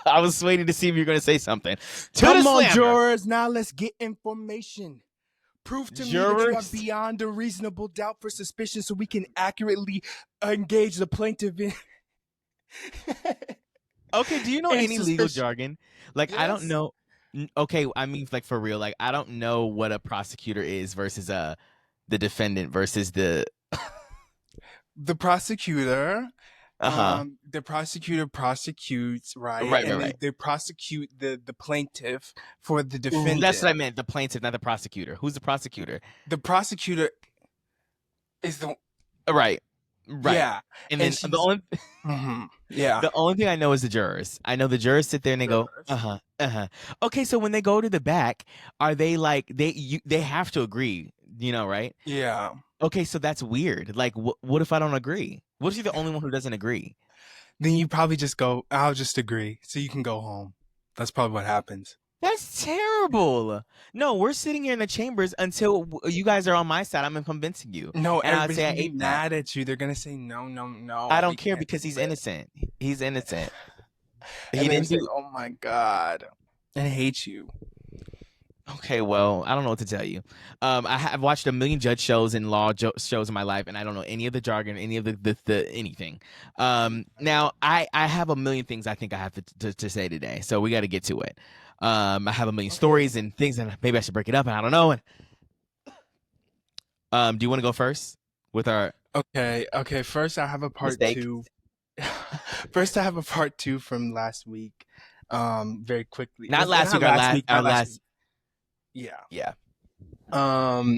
I was waiting to see if you're going to say something. Come on, jurors. Now let's get information. Prove to me that you are Jurors. beyond a reasonable doubt for suspicion so we can accurately engage the plaintiff in. Okay, do you know And any legal suspicion. jargon? Like, I don't Yes. know. Okay, I mean, like for real. Like, I don't know what a prosecutor is versus the defendant versus the. The prosecutor, Uh-huh. the prosecutor prosecutes, right? Right, right, And right. they prosecute the plaintiff for the Ooh, that's what I defendant. meant. The plaintiff, not the prosecutor. Who's the prosecutor? The prosecutor is the Right. Right. yeah, And and then she's yeah. the only thing I know is the jurors. I know the jurors sit there and they go, Jurors. uh-huh, uh-huh. Okay, so when they go to the back, are they like they have to agree, right? Yeah. Okay, so that's weird. Like what if I don't agree? What if you're the only one who doesn't agree? Then you probably just go, I'll just agree, so you can go home. That's probably what happens. That's terrible. No, we're sitting here in the chambers until you guys are on my side. I'm convincing you. No, And I'd everybody's say I gonna be ate that. mad at you. They're gonna say no, no, I no. We don't care can't because do he's it. innocent. He's innocent. And He they're gonna didn't say, do. oh my god, and hate you. Okay, well, I don't know what to tell you. I have watched a million judge shows and law shows in my life, and I don't know any of the jargon, any of the anything. Now I have a million things I think I have to say today, so we got to get to it. I have a million stories and things, and maybe I should break it up. And I don't know. Do you want to go first with our Okay. First, I have a part mistake? two. First, I have a part two from last week. Very quickly. Not Not last week. last week. Our Not last week. last. Yeah. Yeah.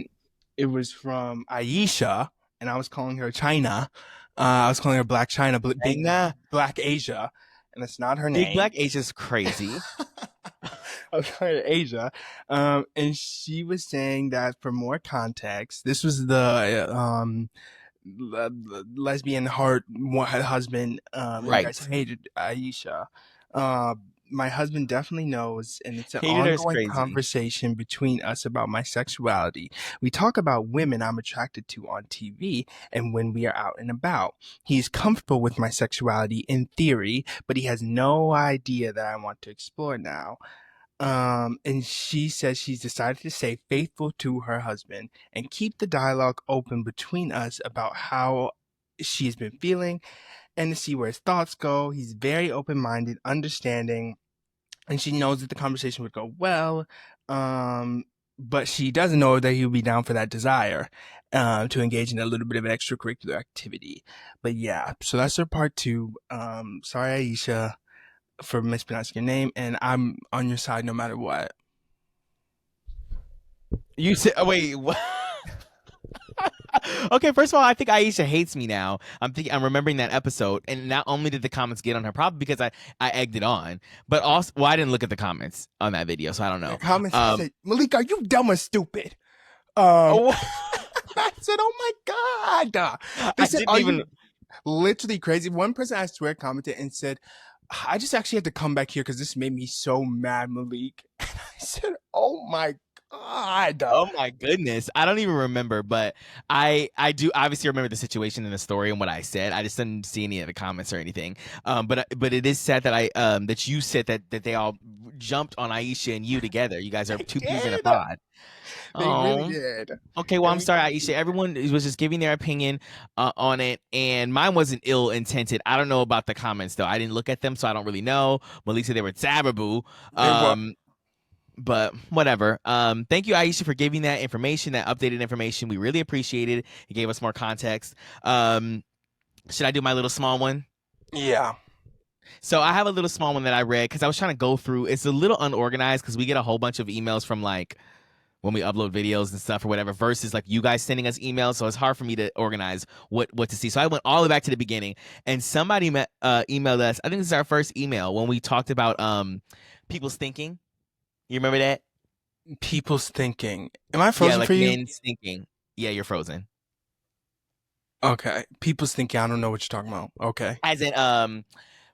It was from Aisha, and I was calling her China. I was calling her Black China, Big China. Black Asia, and that's not her Big name. Black Asia's crazy. I was calling her Asia, and she was saying that for more context, this was the lesbian heart husband. You Right. guys hated Aisha. My husband definitely knows, and it's an Hated her is ongoing crazy. conversation between us about my sexuality. We talk about women I'm attracted to on TV and when we are out and about. He's comfortable with my sexuality in theory, but he has no idea that I want to explore now. And she says she's decided to stay faithful to her husband and keep the dialogue open between us about how she's been feeling and to see where his thoughts go. He's very open-minded, understanding, and she knows that the conversation would go well. But she doesn't know that he would be down for that desire to engage in a little bit of an extracurricular activity. But yeah, so that's her part two. Sorry, Aisha, for mispronouncing your name, and I'm on your side no matter what. You said, oh, wait. What? Okay, first of all, I think Aisha hates me now. I'm remembering that episode, and not only did the comments get on her, probably because I egged it on, but also, well, I didn't look at the comments on that video, so I don't know. The comments said, Malik, are you dumb or stupid? Oh, I said, oh my God. They I said, didn't are even. you literally crazy? One person, I swear, commented and said, I just actually had to come back here because this made me so mad, Malik. And I said, oh my God. Oh my goodness, I don't even remember, but I do obviously remember the situation and the story and what I said. I just didn't see any of the comments or anything. But it is sad that that you said that they all jumped on Aisha and you together. You guys are two peas in a pod. They really Oh. did. Okay, well, I'm sorry, Aisha. Everyone was just giving their opinion on it, and mine wasn't ill-intended. I don't know about the comments, though. I didn't look at them, so I don't really know. Malik said they were Tababoo. But whatever. Thank you, Aisha, for giving that information, that updated information. We really appreciate it. It gave us more context. Should I do my little small one? Yeah. So I have a little small one that I read because I was trying to go through. It's a little unorganized because we get a whole bunch of emails from like when we upload videos and stuff or whatever versus like you guys sending us emails. So it's hard for me to organize what to see. So I went all the way back to the beginning and somebody emailed us. I think this is our first email when we talked about people's thinking. You remember that? People's thinking. Am I frozen for you? Men's thinking. Yeah, you're frozen. Okay. People's thinking. I don't know what you're talking about. Okay. As in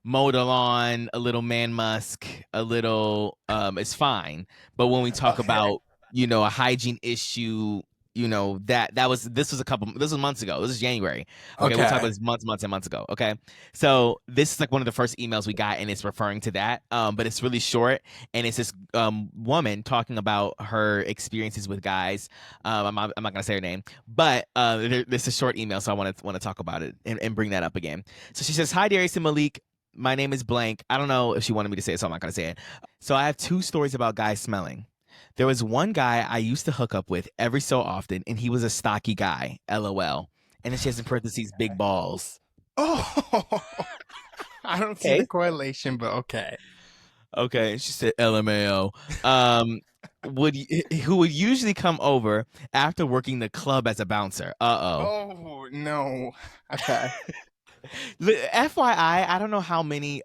mow the lawn, a little man musk, a little it's fine. But when we talk about, a hygiene issue, you know, this was months ago. This is January. Okay, we'll talk about Okay. this months and months ago. Okay, so this is like one of the first emails we got, and it's referring to that. But it's really short, and it's this woman talking about her experiences with guys. I'm not gonna say her name, but this is a short email, so I want to talk about it and bring that up again. So she says, "Hi, Darius and Malik. My name is blank. I don't know if she wanted me to say it, so I'm not gonna say it. So I have two stories about guys smelling. There was one guy I used to hook up with every so often, and he was a stocky guy. LOL. And then she has in parentheses big balls. Oh, I don't see the correlation, but okay. Okay. She said LMAO. Who would usually come over after working the club as a bouncer. Oh no. Okay. FYI, I don't know how many.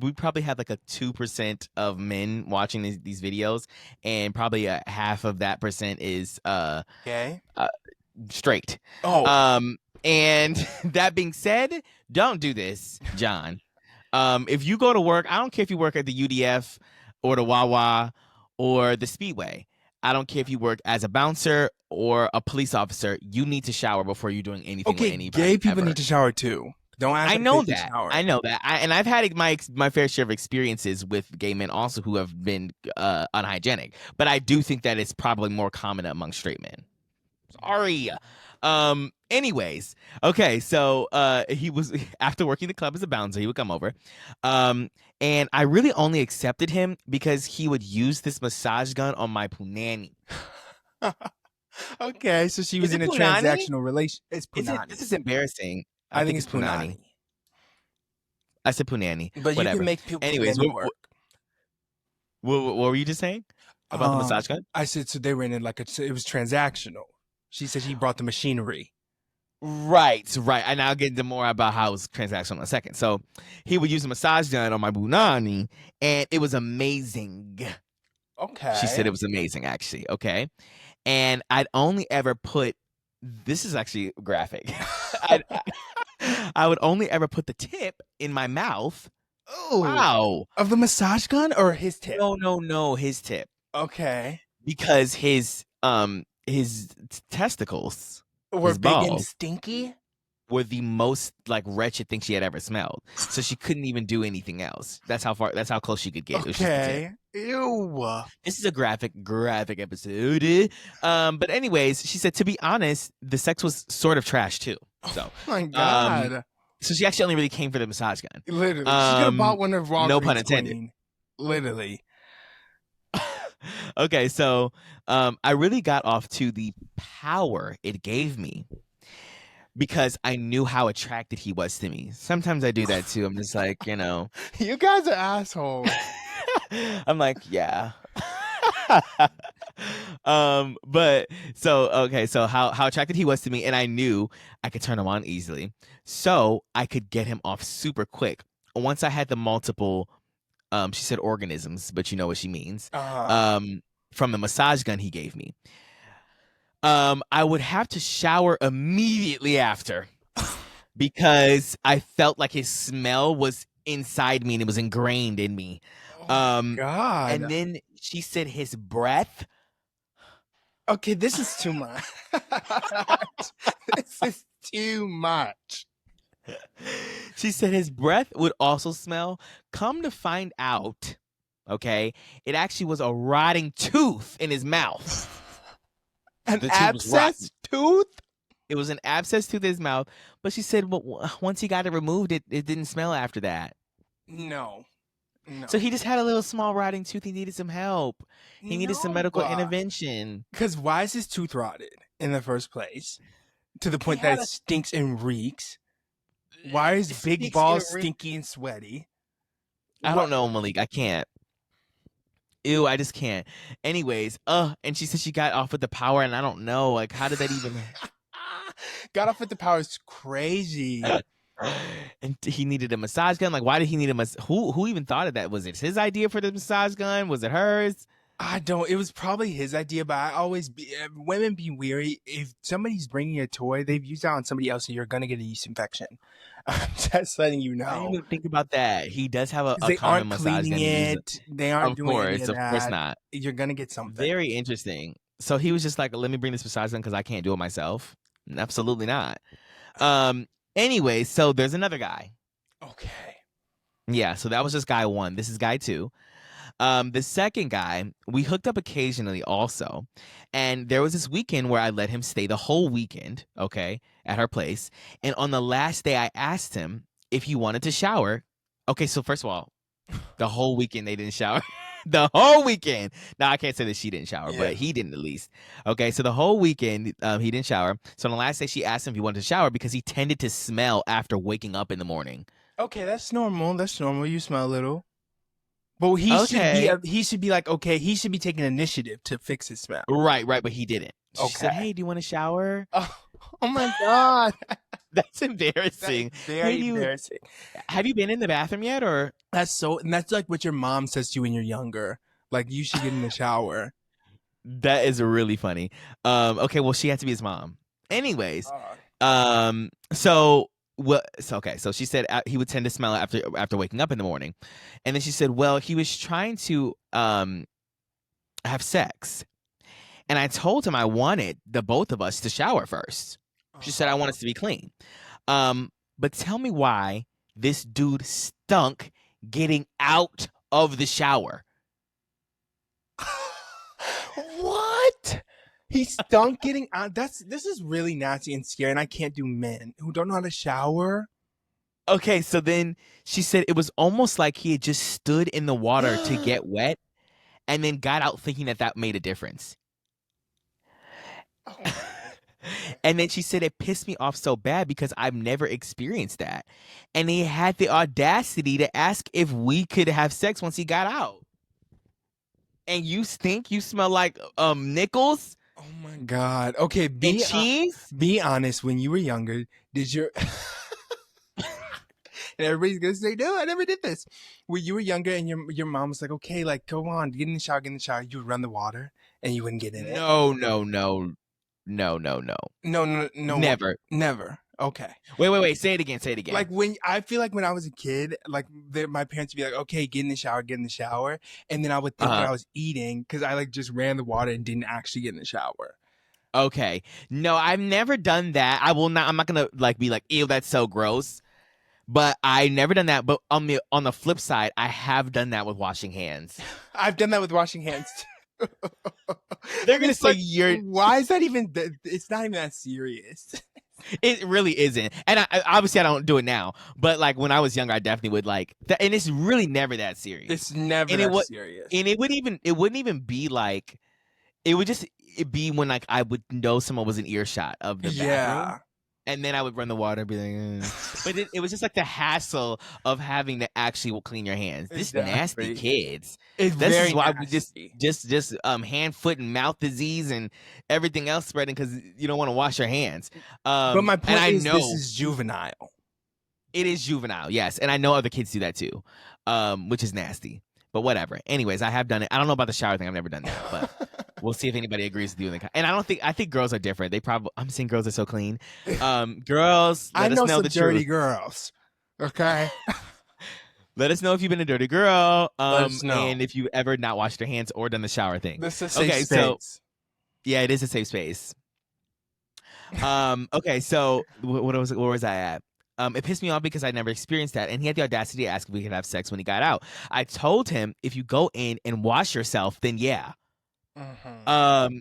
We probably had like a 2% of men watching these videos, and probably half of that percent is Okay. straight. Oh. And that being said, don't do this, John. If you go to work, I don't care if you work at the UDF or the Wawa or the Speedway. I don't care if you work as a bouncer or a police officer. You need to shower before you're doing anything with Okay, anybody. gay people ever. need to shower too. Don't ask I them know if they that. shower. I know that. And I've had my fair share of experiences with gay men also who have been unhygienic. But I do think that it's probably more common among straight men. Sorry. Anyways, okay, so he was after working the club as a bouncer, he would come over. And I really only accepted him because he would use this massage gun on my punani. Okay, so she was Is in it a punani? transactional relation. It's punani. This is embarrassing. I think it's punani. I said punani. But Whatever. you can make people Anyways, work. What were you just saying about the massage gun? I said so they were in it it was transactional. She said he brought the machinery. Right. And I'll get into more about how it was transactional in a second. So he would use a massage gun on my bunani, and it was amazing. Okay. She said it was amazing, actually. Okay. And I'd only ever put, this is actually graphic. I would only ever put the tip in my mouth. Oh. Wow. Of the massage gun or his tip? No, his tip. Okay. Because his testicles were big and stinky? Were the most like wretched thing she had ever smelled. So she couldn't even do anything else. That's how close she could get. Okay. Ew. This is a graphic episode. But anyways, she said, to be honest, the sex was sort of trash too. So oh my God. So she actually only really came for the massage gun. Literally. She could have bought one of Walgreens. No pun intended. Queen. Literally. Okay, so I really got off to the power it gave me because I knew how attracted he was to me. Sometimes I do that too. I'm just like, you know. You guys are assholes. I'm like, yeah. But so okay, so how attracted he was to me, and I knew I could turn him on easily. So I could get him off super quick. Once I had the multiple she said organisms, but you know what she means. From the massage gun he gave me. I would have to shower immediately after because I felt like his smell was inside me and it was ingrained in me. God. And then she said his breath. Okay, this is too much. This is too much. She said his breath would also smell. Come to find out, okay, it actually was a rotting tooth in his mouth. An abscess tooth? It was an abscess tooth in his mouth. But she said, well, once he got it removed, it didn't smell after that. No. So he just had a little small rotting tooth. He needed some help. He needed some medical intervention. Because why is his tooth rotted in the first place? To the point that it stinks and reeks. Why is big balls stinky and sweaty? I don't know, Malik. I can't. Ew, I just can't. Anyways, and she said she got off with the power, and I don't know, like, how did that even? Got off with the power is crazy. And he needed a massage gun. Like, why did he need a who even thought of that? Was it his idea for the massage gun? Was it hers? I don't. It was probably his idea, but I always women be weary. If somebody's bringing a toy, they've used it on somebody else, and you're gonna get a yeast infection. I'm just letting you know. I didn't even think about that. He does have a they common aren't massage cleaning gun. it. They aren't doing any of that. Of course not. You're gonna get something. Very interesting. So he was just like, let me bring this massage gun because I can't do it myself. Absolutely not. Um. Anyway, so there's another guy. Okay. Yeah. So that was just guy one. This is guy two. The second guy, we hooked up occasionally also. And there was this weekend where I let him stay the whole weekend, okay, at her place. And on the last day, I asked him if he wanted to shower. Okay, so first of all, the whole weekend they didn't shower. The whole weekend. Now, I can't say that she didn't shower, Yeah. but he didn't at least. Okay, so the whole weekend he didn't shower. So on the last day, she asked him if he wanted to shower because he tended to smell after waking up in the morning. Okay, that's normal. That's normal. You smell a little. But Okay. he should be like, okay, he should be taking initiative to fix his smell. Right, but he didn't. She said, Okay. hey, do you want to shower? Oh my God. That's embarrassing. That's very Hey, embarrassing. have you been in the bathroom yet, or? That's like what your mom says to you when you're younger. Like, you should get in the shower. That is really funny. Okay, well, she had to be his mom. Anyways, so what? So okay, so she said he would tend to smell after waking up in the morning, and then she said, well, he was trying to have sex, and I told him I wanted the both of us to shower first. She said I want us to be clean. But tell me why this dude stunk getting out of the shower. What? He stunk getting out. This is really nasty and scary, and I can't do men who don't know how to shower. Okay, so then she said it was almost like he had just stood in the water to get wet and then got out thinking that made a difference. Oh. And then she said it pissed me off so bad because I've never experienced that. And he had the audacity to ask if we could have sex once he got out. And you stink? You smell like nickels? Oh my God. Okay, And cheese? Be honest. When you were younger, did your and everybody's gonna say, no, I never did this. When you were younger and your mom was like, okay, like, go on, get in the shower, you would run the water and you wouldn't get in it. No. No. Never. Okay. Wait. Say it again. Like, I feel like when I was a kid, like my parents would be like, okay, get in the shower. And then I would think that I was eating because I like just ran the water and didn't actually get in the shower. Okay. No, I've never done that. I'm not gonna like be like, ew, that's so gross. But I never done that. But on the flip side, I have done that with washing hands. I've done that with washing hands too. They're gonna say why is that even? It's not even that serious. It really isn't. And I obviously I don't do it now. But like when I was younger, I definitely would like that. And it's really never that serious. It's never that serious. And it wouldn't even be like, it would just be when like I would know someone was in earshot of the bathroom. Yeah. And then I would run the water and be like, but it was just like the hassle of having to actually clean your hands. This nasty kids. It's this very is why nasty. we just hand, foot, and mouth disease and everything else spreading because you don't want to wash your hands. But my point is, know this is juvenile. It is juvenile, yes, and I know other kids do that too, which is nasty. But whatever. Anyways, I have done it. I don't know about the shower thing. I've never done that, but we'll see if anybody agrees with you. And I think girls are different. I'm saying girls are so clean. Girls, I let know us know some the dirty truth. girls. Okay. Let us know if you've been a dirty girl. Let us know. And if you ever not washed your hands or done the shower thing. This is a safe space. So yeah, it is a safe space. Okay, so where was I at? It pissed me off because I never experienced that, and he had the audacity to ask if we could have sex when he got out. I told him if you go in and wash yourself, then yeah. Mm-hmm.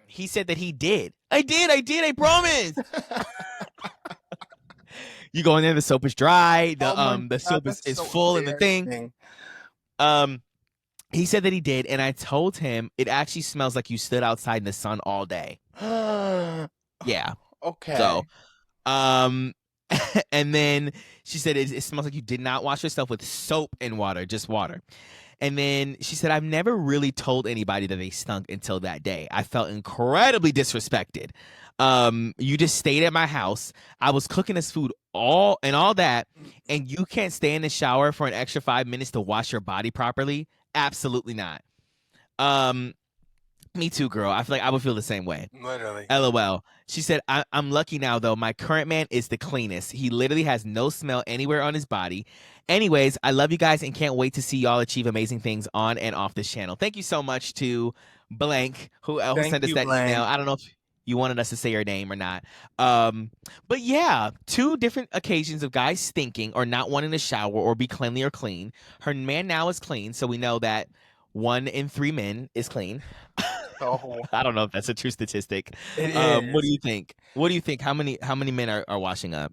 He said that he did. I did. I promise. You go in there, the soap is dry. The soap is so full in the thing. He said that he did, and I told him it actually smells like you stood outside in the sun all day. Yeah. Okay. So, and then she said it smells like you did not wash yourself with soap and water, just water. And then she said, I've never really told anybody that they stunk until that day. I felt incredibly disrespected. You just stayed at my house. I was cooking this food all that, and you can't stay in the shower for an extra 5 minutes to wash your body properly? Absolutely not. Me too, girl. I feel like I would feel the same way. Literally. LOL. She said, I'm lucky now, though. My current man is the cleanest. He literally has no smell anywhere on his body. Anyways, I love you guys and can't wait to see y'all achieve amazing things on and off this channel. Thank you so much to Blank, who Thank sent us you, that email. Blank. I don't know if you wanted us to say your name or not. But yeah, two different occasions of guys stinking or not wanting to shower or be cleanly or clean. Her man now is clean, so we know that 1 in 3 men is clean. Oh, I don't know if that's a true statistic. it What do is. you think? What do you think? How many men are washing up?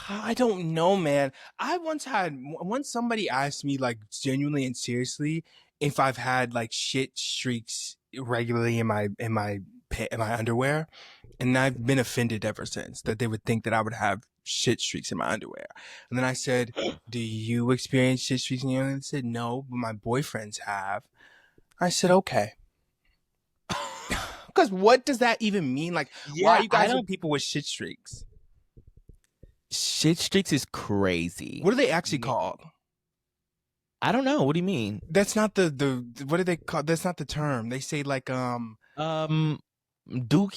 I don't know, man. Once somebody asked me like genuinely and seriously if I've had like shit streaks regularly in my underwear, and I've been offended ever since that they would think that I would have shit streaks in my underwear. And then I said, "Do you experience shit streaks in your underwear?" They said, "No, but my boyfriends have." I said, "Okay." Because what does that even mean? Like, why are Yeah, you I guys with don't. people with shit streaks? Shit streaks is crazy. What are they actually Yeah. called? I don't know. What do you mean? That's not the what do they call? That's not the term. They say like Dookie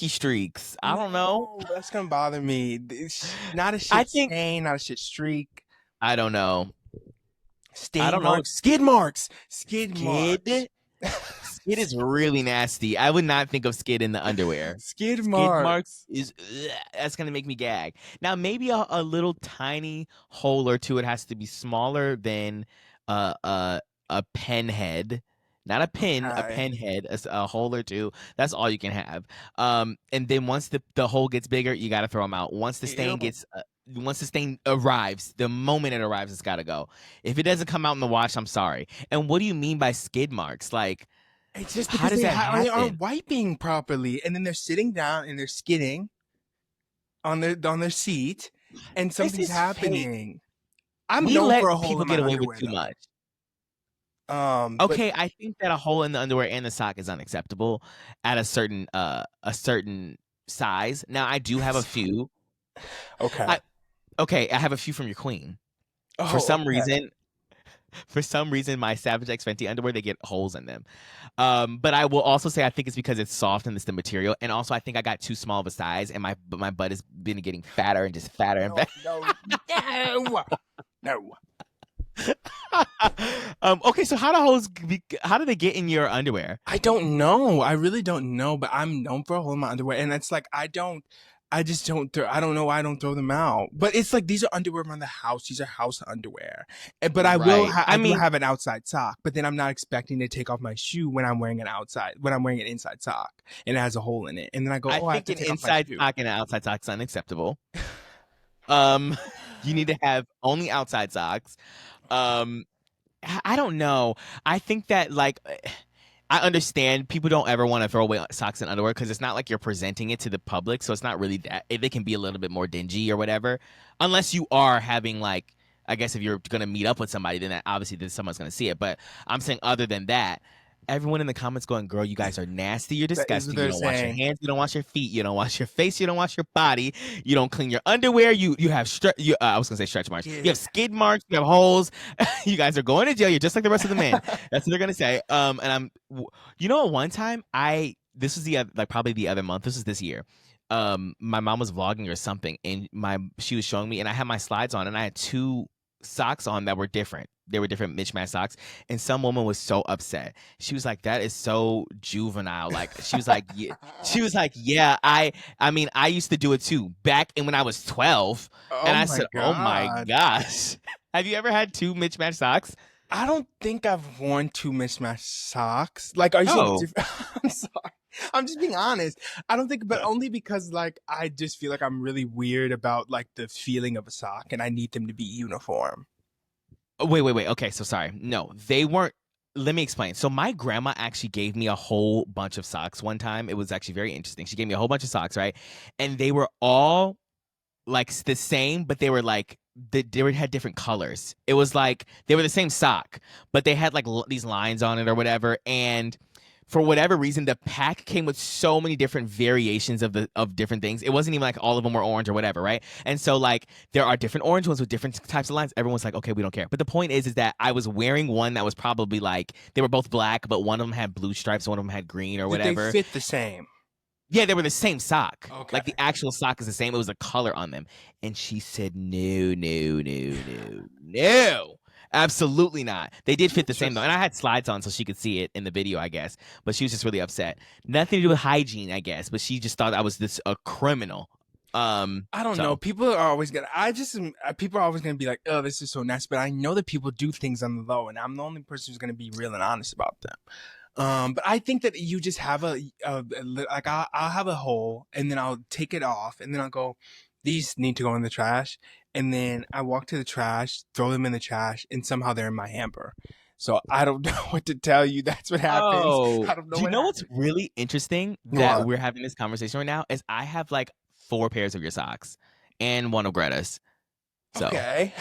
streaks. I don't know. no, that's gonna bother me. It's not a I shit think stain, not a shit streak. I don't know. I Stain don't know. marks, skid marks, skid marks, Skid. Skid is really nasty. I would not think of skid in the underwear. skid Skid marks marks. is that's gonna make me gag. Now maybe a little tiny hole or two. It has to be smaller than uh, uh, a pen head, not a pin, a Okay. pen head, a hole or two. That's all you can have. And then once the hole gets bigger, you got to throw them out. Ew. Once the stain arrives, the moment it arrives, it's got to go. If it doesn't come out in the wash, I'm sorry. And what do you mean by skid marks? Like, It's just how because does that they aren't happen? wiping properly, and then they're sitting down and they're skidding on their seat, and This something's is fake. happening. I'm We known let for a hole people in my get away with underwear too much. though. But Okay, I think that a hole in the underwear and the sock is unacceptable at a certain size. Now I do have a few. okay. I okay, I have a few from your queen. For Oh, some okay. reason, my Savage X Fenty underwear they get holes in them. But I will also say I think it's because it's soft and it's the material, and also I think I got too small of a size, and my butt has been getting fatter and just fatter and No, fatter. no, no. Okay, so how do they get in your underwear? I don't know. I really don't know, but I'm known for a hole in my underwear, and it's like I just don't. I don't know why I don't throw them out. But it's like these are underwear around the house. These are house underwear. But Right. I I do mean, have an outside sock. But then I'm not expecting to take off my shoe when I'm wearing an inside sock, and it has a hole in it. And then I go, I oh, I have think to an take off my inside shoe. sock and an outside sock is unacceptable. Um, you need to have only outside socks. Um, I don't know. I think that like I understand people don't ever want to throw away socks and underwear because it's not like you're presenting it to the public, so it's not really that. They can be a little bit more dingy or whatever, unless you are having like. I guess if you're gonna meet up with somebody, then obviously then someone's gonna see it. But I'm saying other than that, everyone in the comments going, "Girl, you guys are nasty. You're That is what disgusting. You they're don't wash your saying. hands. You don't wash your feet. You don't wash your face. You don't wash your body. You don't clean your underwear. You have I was gonna say stretch marks. You have Skid. skid marks. You have holes. You guys are going to jail. You're just like the rest of the men. That's what they're gonna say. And you know, one time this was like probably the other month. This was this year. My mom was vlogging or something, and she was showing me, and I had my slides on, and I had two socks on that were different. They were different mismatched socks, and some woman was so upset. She was like, "That is so juvenile." Like she was like, "Yeah." She was like, "Yeah, I mean, I used to do it too back in when I was 12." Oh And I my said, "Oh my god. gosh, have you ever had two mismatched socks?" I don't think I've worn two mismatched socks. Like, are you saying Oh, different? I'm sorry. I'm just being honest. I don't think, but only because like I just feel like I'm really weird about like the feeling of a sock, and I need them to be uniform. wait. Okay, so sorry. No, they weren't. Let me explain. So my grandma actually gave me a whole bunch of socks one time. It was actually very interesting. She gave me a whole bunch of socks, right? And they were all like the same, but they were like had different colors. It was like they were the same sock, but they had like these lines on it or whatever. And for whatever reason, the pack came with so many different variations of different things. It wasn't even like all of them were orange or whatever, right? And so like there are different orange ones with different types of lines. Everyone's like, okay, we don't care. But the point is that I was wearing one that was probably like they were both black, but one of them had blue stripes, one of them had green or Did they whatever. fit the same? Yeah, they were the same sock. Okay. Like the actual sock is the same. It was a color on them. And she said, no, no, no, no, no. Absolutely not. They did fit the same though. And I had slides on so she could see it in the video, I guess. But she was just really upset. Nothing to do with hygiene, I guess. But she just thought I was a criminal. I don't know. People are always gonna. People are always gonna be like, "Oh, this is so nice," but I know that people do things on the low, and I'm the only person who's gonna be real and honest about them. But I think that you just have like I'll have a hole, and then I'll take it off, and then I'll go, these need to go in the trash, and then I walk to the trash, throw them in the trash, and somehow they're in my hamper. So I don't know what to tell you. That's what happens. Oh, I don't know. do you know what's really interesting that What? we're having this conversation right now is I have like 4 pairs of your socks and one of Greta's. So, Okay.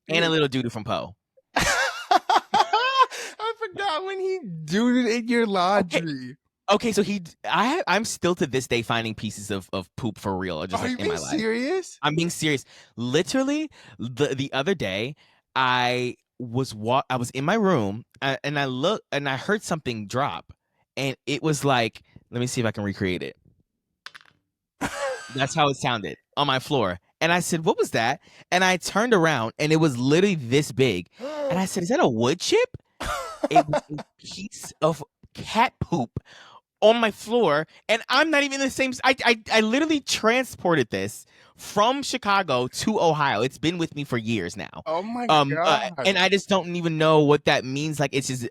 and a little doodoo from Poe. I forgot when he dooed it in your laundry. Okay, so I'm still to this day finding pieces of poop for real, just Are like you in my being life. serious? I'm being serious. Literally, the other day, I was in my room and I looked and I heard something drop, and it was like, let me see if I can recreate it. That's how it sounded on my floor. And I said, what was that? And I turned around and it was literally this big. And I said, is that a wood chip? It was a piece of cat poop on my floor. And I'm not even in the same. I literally transported this from Chicago to Ohio. It's been with me for years now. Oh my God. And I just don't even know what that means. Like, it's just,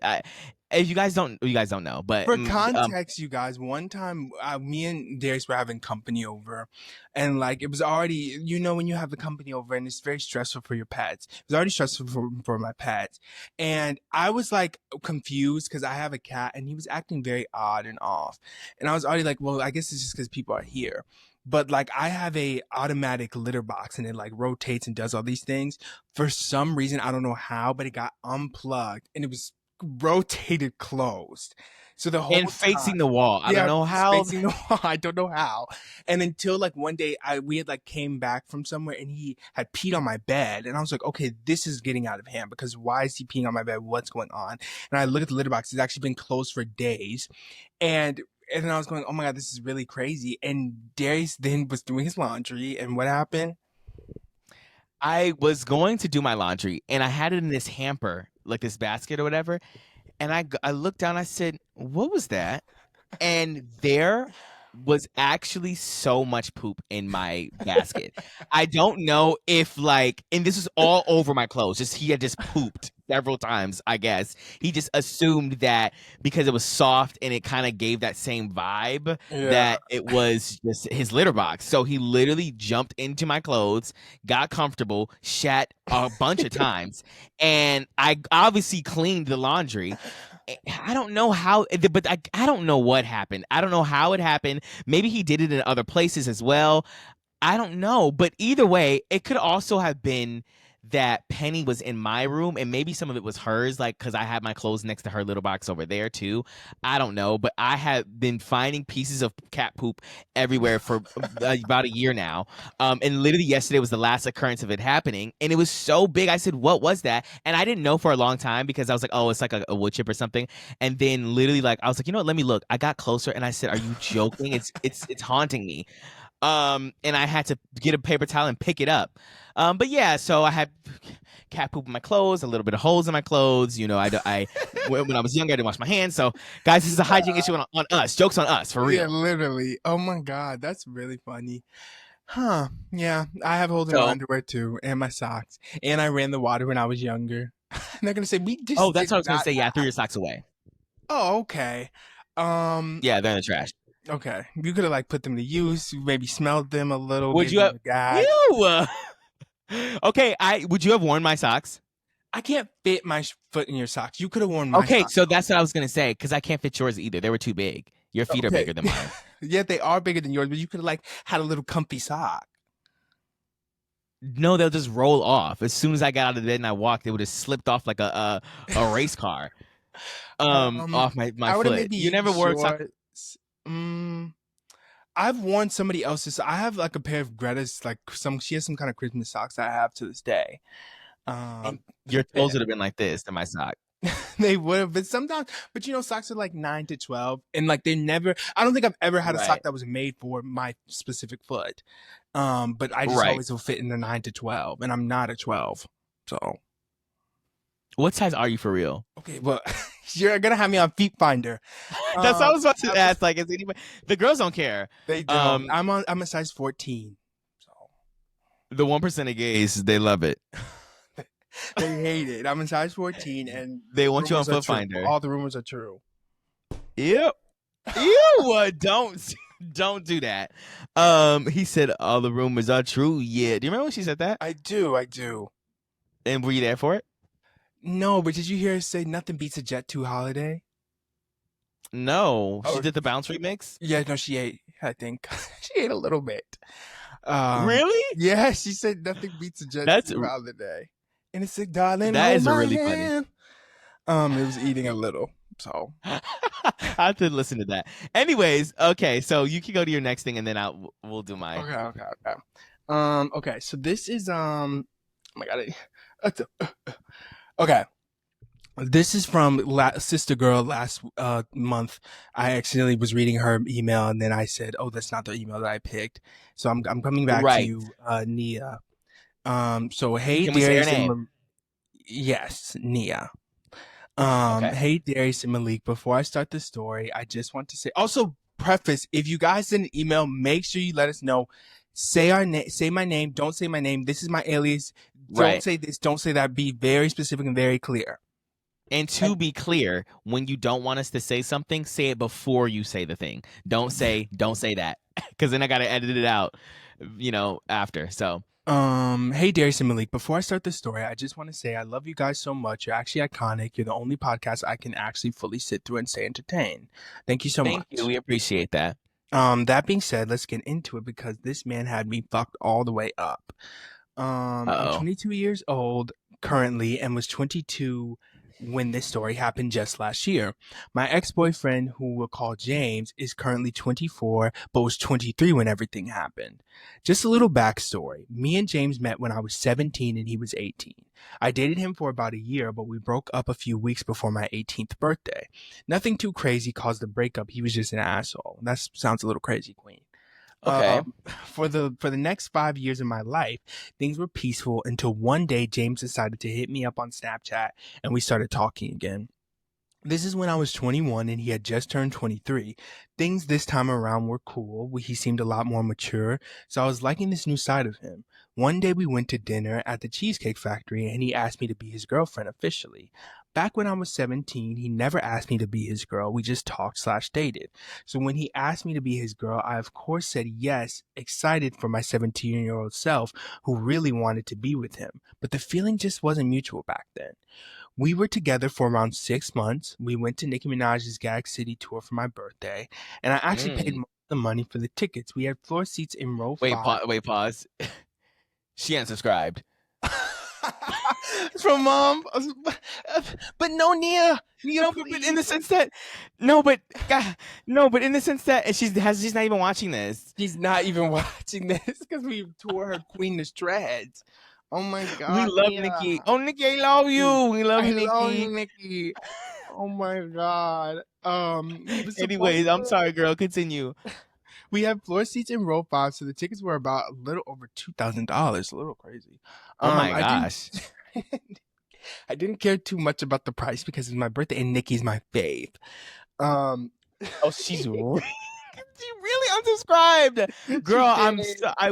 if you guys don't know, but For context, you guys, one time me and Darius were having company over, and like it was already, when you have the company over and it's very stressful for your pets. It was already stressful for my pets, and I was like confused because I have a cat and he was acting very odd and off, and I was already like, well, I guess it's just because people are here. But like I have a automatic litter box and it like rotates and does all these things. For some reason, I don't know how, but it got unplugged and it was rotated closed. So the whole and facing time, the wall. I don't know how. facing the wall. I don't know how. And until like one day we had like came back from somewhere and he had peed on my bed. And I was like, okay, this is getting out of hand because why is he peeing on my bed? What's going on? And I look at the litter box. It's actually been closed for days. And then I was going, oh my God, this is really crazy. And Darius then was doing his laundry. And what happened? I was going to do my laundry and I had it in this hamper, like this basket or whatever. And I looked down, I said, what was that? And there was actually so much poop in my basket. I don't know if like, and this was all over my clothes. He had just pooped several times, I guess. He just assumed that because it was soft and it kind of gave that same vibe that it was just his litter box. So he literally jumped into my clothes, got comfortable, shat a bunch of times, and I obviously cleaned the laundry. I don't know how, but I don't know what happened. I don't know how it happened. Maybe he did it in other places as well. I don't know. But either way, it could also have been that Penny was in my room and maybe some of it was hers, like because I had my clothes next to her little box over there too. I don't know. But I have been finding pieces of cat poop everywhere for about a year now. And literally yesterday was the last occurrence of it happening. And it was so big. I said, what was that? And I didn't know for a long time because I was like, oh, it's like a wood chip or something. And then literally like, I was like, you know what? Let me look. I got closer and I said, are you joking? It's haunting me. And I had to get a paper towel and pick it up. But yeah, so I had cat poop in my clothes, a little bit of holes in my clothes. When I was younger, I didn't wash my hands. So guys, this is a hygiene issue on us. Jokes on us, for real. Yeah, literally. Oh my God, that's really funny. Huh. Yeah, I have holes in my underwear too, and my socks. And I ran the water when I was younger. And they're gonna say we just. Oh, that's what I was gonna say. Yeah, I threw your socks away. Oh, okay. Yeah, they're in the trash. Okay, you could have like put them to use. Maybe smelled them a little. Would you have? Ew. Okay, would you have worn my socks? I can't fit my foot in your socks. You could have worn my socks. So that's what I was gonna say because I can't fit yours either. They were too big. Your feet are bigger than mine. Yeah, they are bigger than yours, but you could have like had a little comfy sock. No, they'll just roll off. As soon as I got out of bed and I walked, it would have slipped off like a race car. Off my I would have foot. maybe You never used wore socks. shorts. I've worn somebody else's. I have like a pair of Greta's, like she has some kind of Christmas socks that I have to this day. And Um, your toes would have been like this to my sock. they would have, but sometimes, but socks are like 9 to 12, and like they never. I don't think I've ever had a sock Right. that was made for my specific foot. But I just Right. always will fit in the 9 to 12, and I'm not a 12, so. What size are you for real? Okay, well, you're gonna have me on Feet Finder. That's what I was about to I'm ask. Like, is anybody? The girls don't care. they don't. I'm a size 14, so The 1% of gays, they love it. they hate it. I'm a size 14, and They want you on rumors are Foot true. Finder. All the rumors are true. Ew. Ew. Don't do that. He said all the rumors are true. Yeah. Do you remember when she said that? I do. And were you there for it? No, but did you hear her say nothing beats a Jet 2 holiday? No. She Oh. did the bounce remix? Yeah, no, she ate. I think she ate a little bit. Really? Yeah, she said nothing beats a Jet That's 2 holiday, and it said, "Darling, that hold is my really funny. hand." It was eating a little, so. I have to listen to that. Anyways, okay, so you can go to your next thing and then we'll do mine. Okay. Okay. So this is oh my god. Okay. This is from Sister Girl last month. I accidentally was reading her email, and then I said, "Oh, that's not the email that I picked." So I'm coming back to Right. you, Nia. So hey, Can we say her Darius and name? yes, Nia. Okay. Hey, Darius and Malik. Before I start the story, I just want to say, also preface, if you guys send an email, make sure you let us know. Say my name. Don't say my name. This is my alias. Don't Right. say this. Don't say that. Be very specific and very clear. And to be clear, when you don't want us to say something, say it before you say the thing. Don't say that. Because then I gotta edit it out, after. So Hey Darius and Malik, before I start the story, I just want to say I love you guys so much. You're actually iconic. You're the only podcast I can actually fully sit through and stay entertained. Thank you so much. thank you. We appreciate that. That being said, let's get into it because this man had me fucked all the way up. I'm 22 years old currently and was 22 when this story happened just last year. My ex-boyfriend, who we'll call James, is currently 24, but was 23 when everything happened. Just a little backstory. Me and James met when I was 17 and he was 18. I dated him for about a year, but we broke up a few weeks before my 18th birthday. Nothing too crazy caused the breakup. He was just an asshole. That sounds a little crazy, Queen. Okay. For the next 5 years of my life, things were peaceful until one day James decided to hit me up on Snapchat and we started talking again. This is when I was 21 and he had just turned 23. Things this time around were cool. He seemed a lot more mature, so I was liking this new side of him. One day we went to dinner at the Cheesecake Factory and he asked me to be his girlfriend officially. Back when I was 17, he never asked me to be his girl. We just talked/dated. So when he asked me to be his girl, I of course said yes, excited for my 17-year-old self who really wanted to be with him. But the feeling just wasn't mutual back then. We were together for around 6 months. We went to Nicki Minaj's Gag City tour for my birthday, and I actually paid most of the money for the tickets. We had floor seats in row 5. Wait, pause. She unsubscribed. From but no, Nia. But in the sense that but in the sense that she's not even watching this. She's not even watching this because we tore her queen to shreds. Oh my god, we love Nia. Nikki. Oh, Nikki, I love you. We love you, Nikki. I love you, Nikki. Oh my god. Anyways, I'm sorry, girl. Continue. We had floor seats in row 5, so the tickets were about a little over $2,000. A little crazy. Oh my gosh. I didn't care too much about the price because it's my birthday and Nikki's my fave. Oh, she's really unsubscribed. Girl,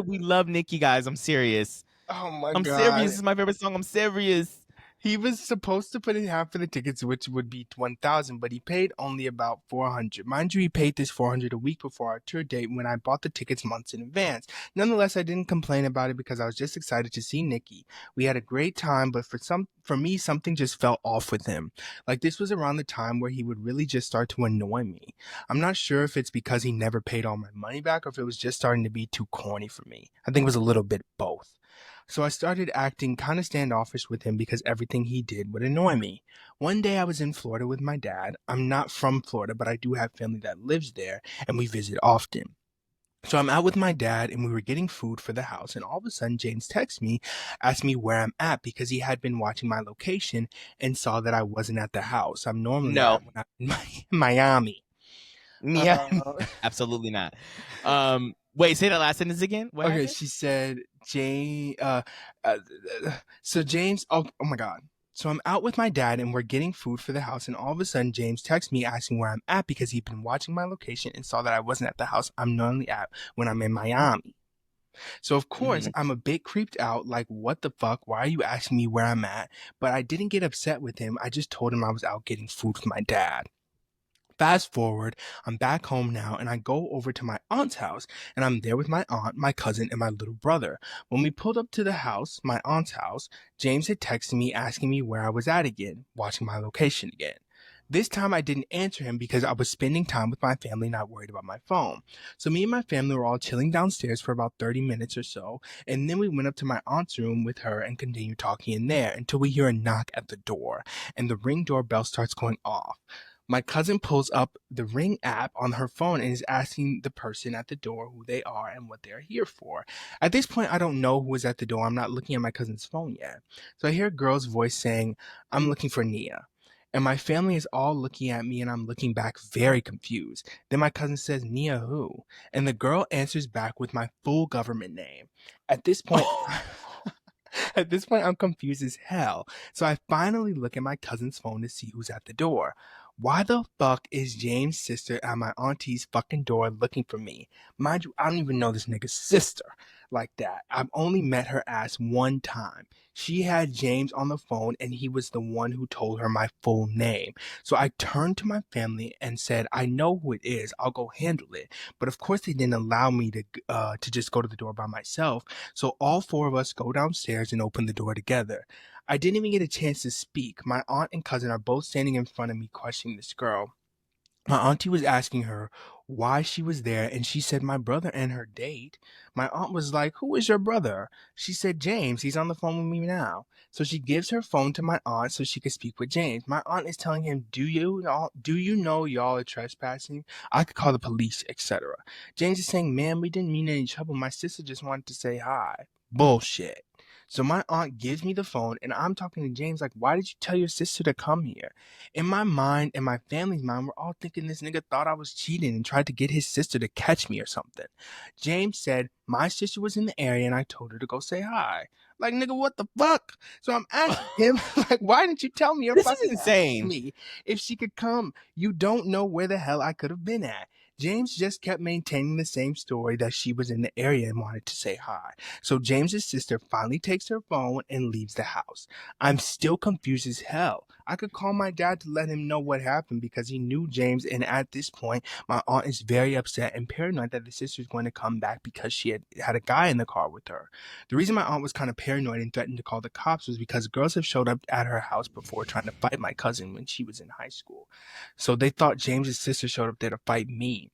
we love Nikki, guys. I'm serious. Oh my god. I'm serious. This is my favorite song. I'm serious. He was supposed to put in half for the tickets, which would be $1,000, but he paid only about $400. Mind you, he paid this $400 a week before our tour date when I bought the tickets months in advance. Nonetheless, I didn't complain about it because I was just excited to see Nikki. We had a great time, but for me, something just felt off with him. Like this was around the time where he would really just start to annoy me. I'm not sure if it's because he never paid all my money back or if it was just starting to be too corny for me. I think it was a little bit both. So I started acting kind of standoffish with him because everything he did would annoy me. One day I was in Florida with my dad. I'm not from Florida, but I do have family that lives there and we visit often. So I'm out with my dad and we were getting food for the house, and all of a sudden James texts me, asks me where I'm at because he had been watching my location and saw that I wasn't at the house I'm normally No. at when I'm in Miami. Yeah. Uh, Absolutely not. Wait, say that last sentence again. What okay, happened? she said, Jane, uh, so James, oh my God. So I'm out with my dad and we're getting food for the house, and all of a sudden James texts me asking where I'm at because he'd been watching my location and saw that I wasn't at the house I'm normally at when I'm in Miami. So of course Mhm. I'm a bit creeped out, like, what the fuck? Why are you asking me where I'm at? But I didn't get upset with him. I just told him I was out getting food with my dad. Fast forward, I'm back home now and I go over to my aunt's house and I'm there with my aunt, my cousin, and my little brother. When we pulled up to the house, my aunt's house, James had texted me asking me where I was at again, watching my location again. This time I didn't answer him because I was spending time with my family, not worried about my phone. So me and my family were all chilling downstairs for about 30 minutes or so, and then we went up to my aunt's room with her and continued talking in there until we hear a knock at the door and the ring doorbell starts going off. My cousin pulls up the Ring app on her phone and is asking the person at the door who they are and what they're here for. At this point, I don't know who is at the door. I'm not looking at my cousin's phone yet. So I hear a girl's voice saying, I'm looking for Nia. And my family is all looking at me and I'm looking back very confused. Then my cousin says, Nia who? And the girl answers back with my full government name. At this point, at this point, I'm confused as hell. So I finally look at my cousin's phone to see who's at the door. Why the fuck is James' sister at my auntie's fucking door looking for me? Mind you, I don't even know this nigga's sister like that. I've only met her ass one time. She had James on the phone and he was the one who told her my full name. So I turned to my family and said, I know who it is. I'll go handle it. But of course they didn't allow me to just go to the door by myself. So all four of us go downstairs and open the door together. I didn't even get a chance to speak. My aunt and cousin are both standing in front of me questioning this girl. My auntie was asking her why she was there, and she said my brother and her date. My aunt was like, Who is your brother? She said, James, he's on the phone with me now. So she gives her phone to my aunt so she could speak with James. My aunt is telling him, do you know y'all are trespassing? I could call the police, etc. James is saying, Ma'am, we didn't mean any trouble. My sister just wanted to say hi. Bullshit. So my aunt gives me the phone and I'm talking to James like, why did you tell your sister to come here? In my mind and my family's mind, we're all thinking this nigga thought I was cheating and tried to get his sister to catch me or something. James said my sister was in the area and I told her to go say hi. Like, nigga, what the fuck? So I'm asking him, like, why didn't you tell me or This is fucking ask insane. me if she could come? You don't know where the hell I could have been at. James just kept maintaining the same story that she was in the area and wanted to say hi. So James's sister finally takes her phone and leaves the house. I'm still confused as hell. I could call my dad to let him know what happened because he knew James, and at this point, my aunt is very upset and paranoid that the sister's going to come back because she had a guy in the car with her. The reason my aunt was kind of paranoid and threatened to call the cops was because girls have showed up at her house before trying to fight my cousin when she was in high school. So they thought James's sister showed up there to fight me.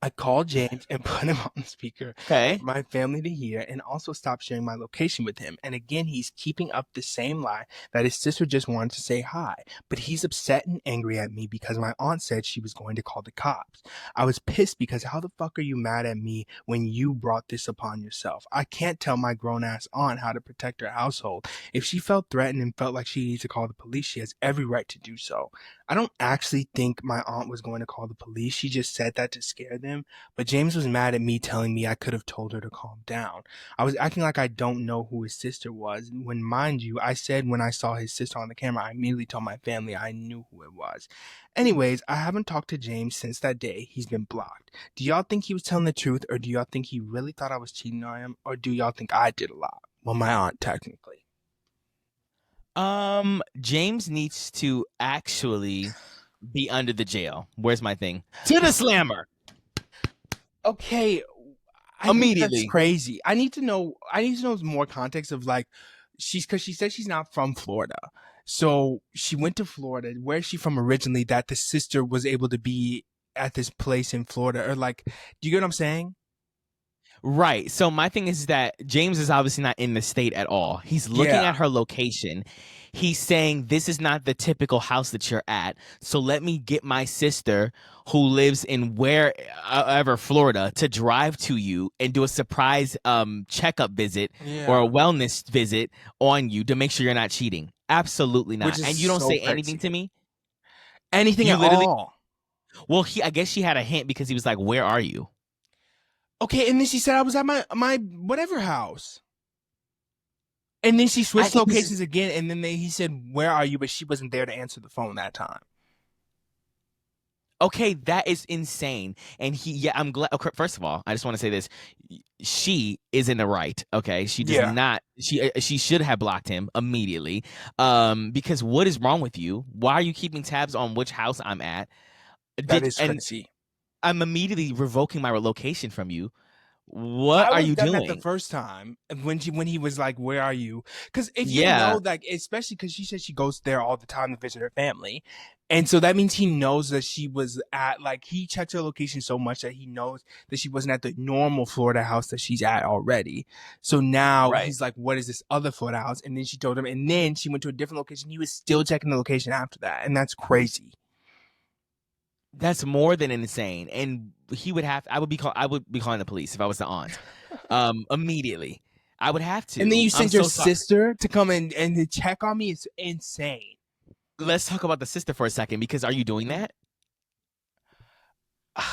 I called James and put him on speaker Okay. for my family to hear and also stopped sharing my location with him. And again, he's keeping up the same lie that his sister just wanted to say hi. But he's upset and angry at me because my aunt said she was going to call the cops. I was pissed because how the fuck are you mad at me when you brought this upon yourself? I can't tell my grown ass aunt how to protect her household. If she felt threatened and felt like she needs to call the police, she has every right to do so. I don't actually think my aunt was going to call the police. She just said that to scare them. But James was mad at me telling me I could have told her to calm down. I was acting like I don't know who his sister was, when, mind you, I said when I saw his sister on the camera, I immediately told my family I knew who it was. Anyways, I haven't talked to James since that day. He's been blocked. Do y'all think he was telling the truth, or do y'all think he really thought I was cheating on him, or do y'all think I did a lot? Well, my aunt, technically. James needs to actually be under the jail. Where's my thing? To the slammer Okay, I think that's immediately. crazy. I need to know. I need to know more context of, like, because she said she's not from Florida, so she went to Florida. Where is she from originally? That the sister was able to be at this place in Florida, or, like, do you get what I'm saying? Right. So my thing is that James is obviously not in the state at all. He's looking Yeah, at her location. He's saying, this is not the typical house that you're at. So let me get my sister, who lives in wherever Florida, to drive to you and do a surprise checkup visit or a yeah, wellness visit on you to make sure you're not cheating. Absolutely which not. is And you don't so say anything to crazy. me. Anything You at literally, all. well, I guess she had a hint because he was like, "Where are you?" Okay, and then she said I was at my whatever house. And then she I switched think this is locations again, and then he said, "Where are you?" But she wasn't there to answer the phone that time. okay. That is insane. And yeah, I'm glad. Okay, first of all, I just want to say this: she is in the right. Okay, she does Yeah, not. She should have blocked him immediately. Because what is wrong with you? Why are you keeping tabs on which house I'm at? that Did is and crazy. I'm immediately revoking my location from you. What I are would have you done that the doing? first time when he was like, "Where are you?" Because if you know, Yeah, like, especially because she said she goes there all the time to visit her family, and so that means he knows that she was at like he checked her location so much that he knows that she wasn't at the normal Florida house that she's at already. So now right. he's like, "What is this other Florida house?" And then she told him, and then she went to a different location. He was still checking the location after that, and that's crazy. That's more than insane. And he would have. I would be calling the police if I was the aunt. Immediately. I would have And then to. you I'm send your so sorry. sister to come in and to check on me. It's insane. Let's talk about the sister for a second because are you doing that?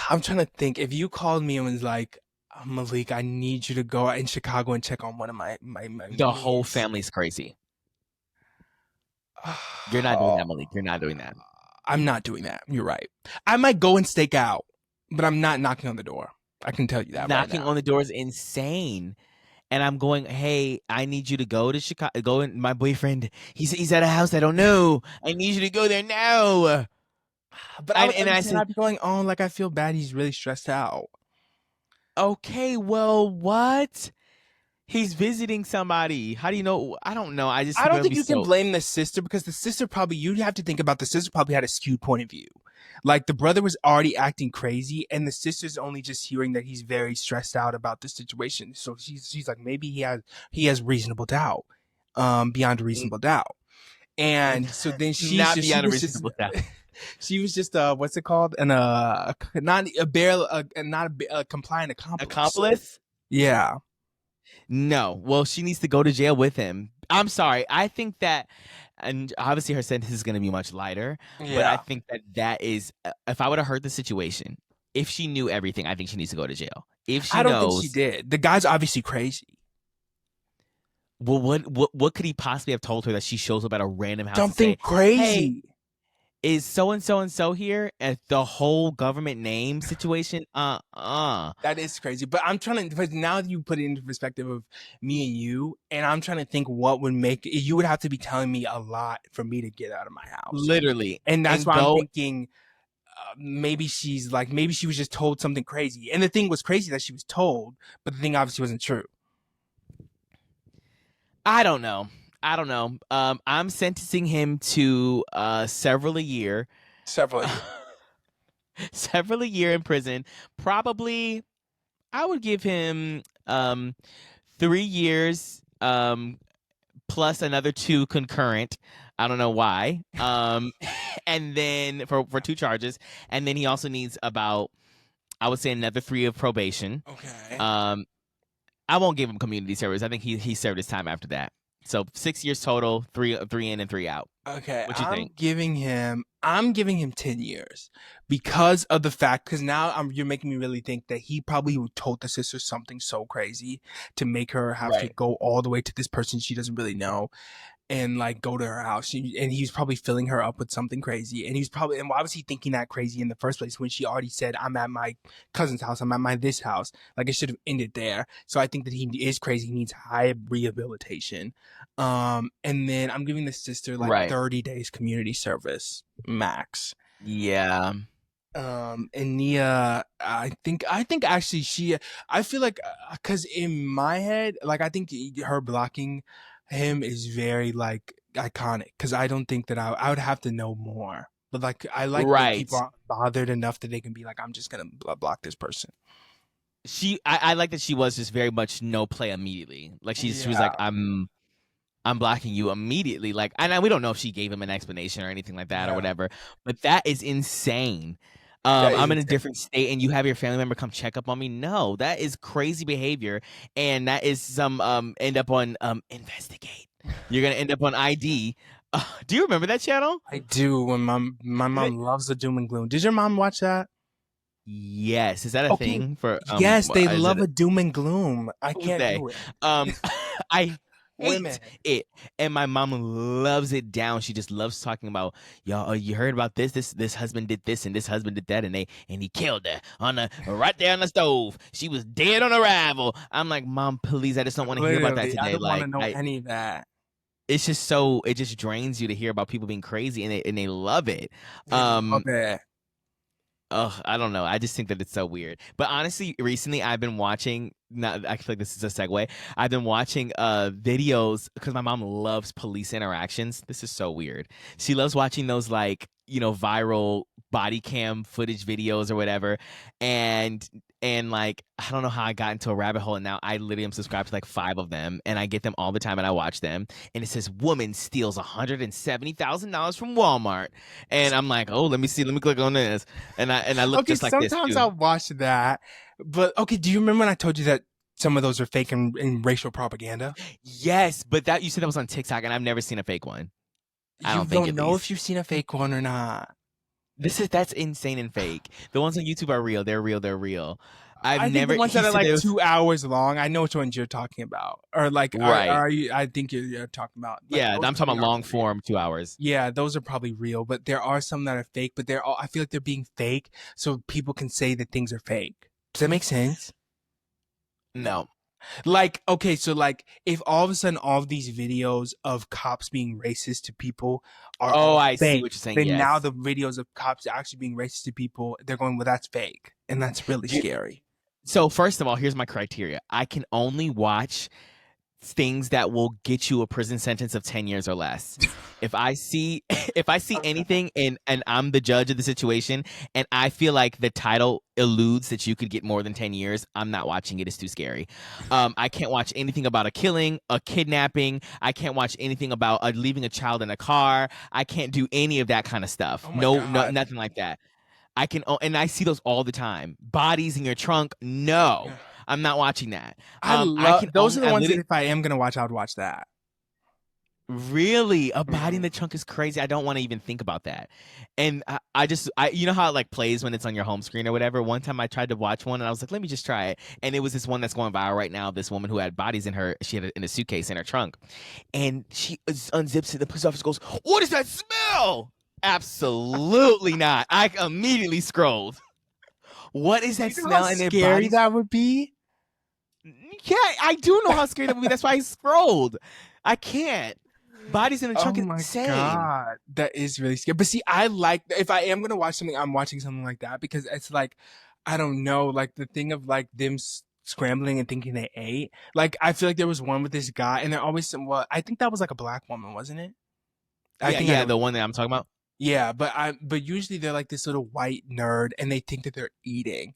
I'm trying to think. If you called me and was like, Malik, I need you to go out in Chicago and check on one of my The whole niece. family's crazy. You're not doing that, Malik. You're not doing that. I'm not doing that. You're right. I might go and stake out, but I'm not knocking on the door. I can tell you that right Knocking now. on the door is insane. And I'm going, hey, I need you to go to Chicago. Go in. My boyfriend, he's at a house I don't know. I need you to go there now. But I would And I understand. said, I'd be going, oh, like I feel bad. He's really stressed out. okay, well, what? He's visiting somebody. How do you know? I don't know. I just I think don't that'd think be you can so. blame the sister because the sister probably, you'd have to think about the sister probably had a skewed point of view. Like the brother was already acting crazy, and the sister's only just hearing that he's very stressed out about the situation. So she's like, maybe he has reasonable doubt, beyond a reasonable doubt. And so then Not she beyond a was just reasonable doubt. she was just what's it called? Not a bear not a compliant accomplice. Accomplice? Yeah. No. Well, she needs to go to jail with him. I'm sorry. I think that, and obviously her sentence is going to be much lighter, but I Yeah. think that is, if I would have heard the situation, if she knew everything, I think she needs to go to jail. If I she don't think she knows, did. The guy's obviously crazy. well, what could he possibly have told her that she shows up at a random house to Something say, hey, crazy. is so and so here? And the whole government name situation? That is crazy. But I'm trying to, but now that you put it into perspective of me and you, and I'm trying to think what would make you would have to be telling me a lot for me to get out of my house. Literally. And that's And why I'm go. thinking maybe she was just told something crazy. And the thing was crazy that she was told, but the thing obviously wasn't true. I don't know. I don't know. I'm sentencing him to several a year, Several years. several a year in prison. Probably, I would give him 3 years plus another two concurrent. I don't know why. And then for two charges, and then he also needs about, I would say, another three of probation. Okay. Um, I won't give him community service. I think he served his time after that. So 6 years total, three in and three out. Okay, What you think? I'm giving him 10 years because of the fact because now you're making me really think that he probably told the sister something so crazy to make her have to Right. go all the way to this person she doesn't really know and like go to her house. And he's probably filling her up with something crazy. And why was he thinking that crazy in the first place when she already said, I'm at my cousin's house, I'm at my this house? Like it should have ended there. So I think that he is crazy. He needs high rehabilitation. And then I'm giving the sister like Right. 30 days community service max. Yeah. And Nia, I think actually I feel like, cause in my head, like I think her blocking him is very like iconic. Cause I don't think that I would have to know more. But like I like when Right. people aren't bothered enough that they can be like, I'm just gonna block this person. I like that she was just very much no play immediately. Like she was like, Yeah. I'm blocking you immediately. Like, and we don't know if she gave him an explanation or anything like that or Yeah. whatever, but that is insane. That is I'm in a insane. different state and you have your family member come check up on me. No, that is crazy behavior. And that is some end up on investigate. You're gonna end up on ID. Do you remember that channel? I do. When my mom loves the doom and gloom. Did your mom watch that? Yes. Is that a Okay. thing for Yes, they is it love a doom and gloom. I who's can't they? do it. Um I Women. hate it. And my mom loves it down. She just loves talking about, y'all, you heard about this husband did this and this husband did that and he killed her on the right there on the stove. She was dead on arrival. I'm like, Mom, please, I just don't want to hear about that Literally, I today. don't want to Like know I any of that. it's just so it just drains you to hear about people being crazy and they love it. They love Um it. Oh, I don't know. I just think that it's so weird. But honestly, recently I've been watching. Not, I feel like this is a segue. I've been watching videos because my mom loves police interactions. This is so weird. She loves watching those like viral body cam footage videos or whatever, and like I don't know how I got into a rabbit hole, and now I literally am subscribed to like 5 of them, and I get them all the time, and I watch them, and it says woman steals $170,000 from Walmart, and I'm like, oh, let me see, let me click on this, and I look Okay, just like this sometimes too. I'll watch that. But okay, do you remember when I told you that some of those are fake and racial propaganda? Yes, but that you said that was on TikTok, and I've never seen a fake one. I You don't think, don't at know if least. you've seen a fake one or not. That's insane and fake. The ones on YouTube are real. They're real. They're real. I've I think the never. ones He that are said like there was 2 hours long, I know which ones you're talking about. Or like, right. are you? I think you're talking about like Yeah, those I'm talking probably about are long real. form, 2 hours. Yeah, those are probably real, but there are some that are fake. But they're all. I feel like they're being fake so people can say that things are fake. Does that make sense? No. Like, okay, so like if all of a sudden all of these videos of cops being racist to people are Oh, all I see fake, what you're saying. then now Yes. the videos of cops actually being racist to people, they're going, well, that's fake. And that's really Do you- scary. so first of all, here's my criteria. I can only watch things that will get you a prison sentence of 10 years or less. If I see if I see Okay. anything and I'm the judge of the situation and I feel like the title alludes that you could get more than 10 years, I'm not watching it. It's too scary. I can't watch anything about a killing, a kidnapping. I can't watch anything about leaving a child in a car. I can't do any of that kind of stuff. Oh my No, no, God. nothing like that. And I see those all the time. Bodies in your trunk. No, I'm not watching that. I I love can those are only, the I ones that literally, if I am gonna watch, I would watch that. really, a body in Mhm. the trunk is crazy. I don't want to even think about that. And you know how it like plays when it's on your home screen or whatever. One time I tried to watch one and I was like, let me just try it. And it was this one that's going viral right now. This woman who had bodies in her, she had it in a suitcase in her trunk, and she unzips it. The police officer goes, "What is that smell?" Absolutely not. I immediately scrolled. What is Do that you know how smell in their scary bodies? that would be? Yeah, I do know how scary that would be. That's why I scrolled. I can't. Bodies in the Oh trunk is my insane. God. That is really scary. But see, I like if I am gonna watch something, I'm watching something like that because it's like, I don't know, like the thing of like them scrambling and thinking they ate. Like I feel like there was one with this guy, and there always some. Well, I think that was like a black woman, wasn't it? I Yeah, think I yeah, know. the one that I'm talking about. Yeah, but usually they're like this little white nerd, and they think that they're eating.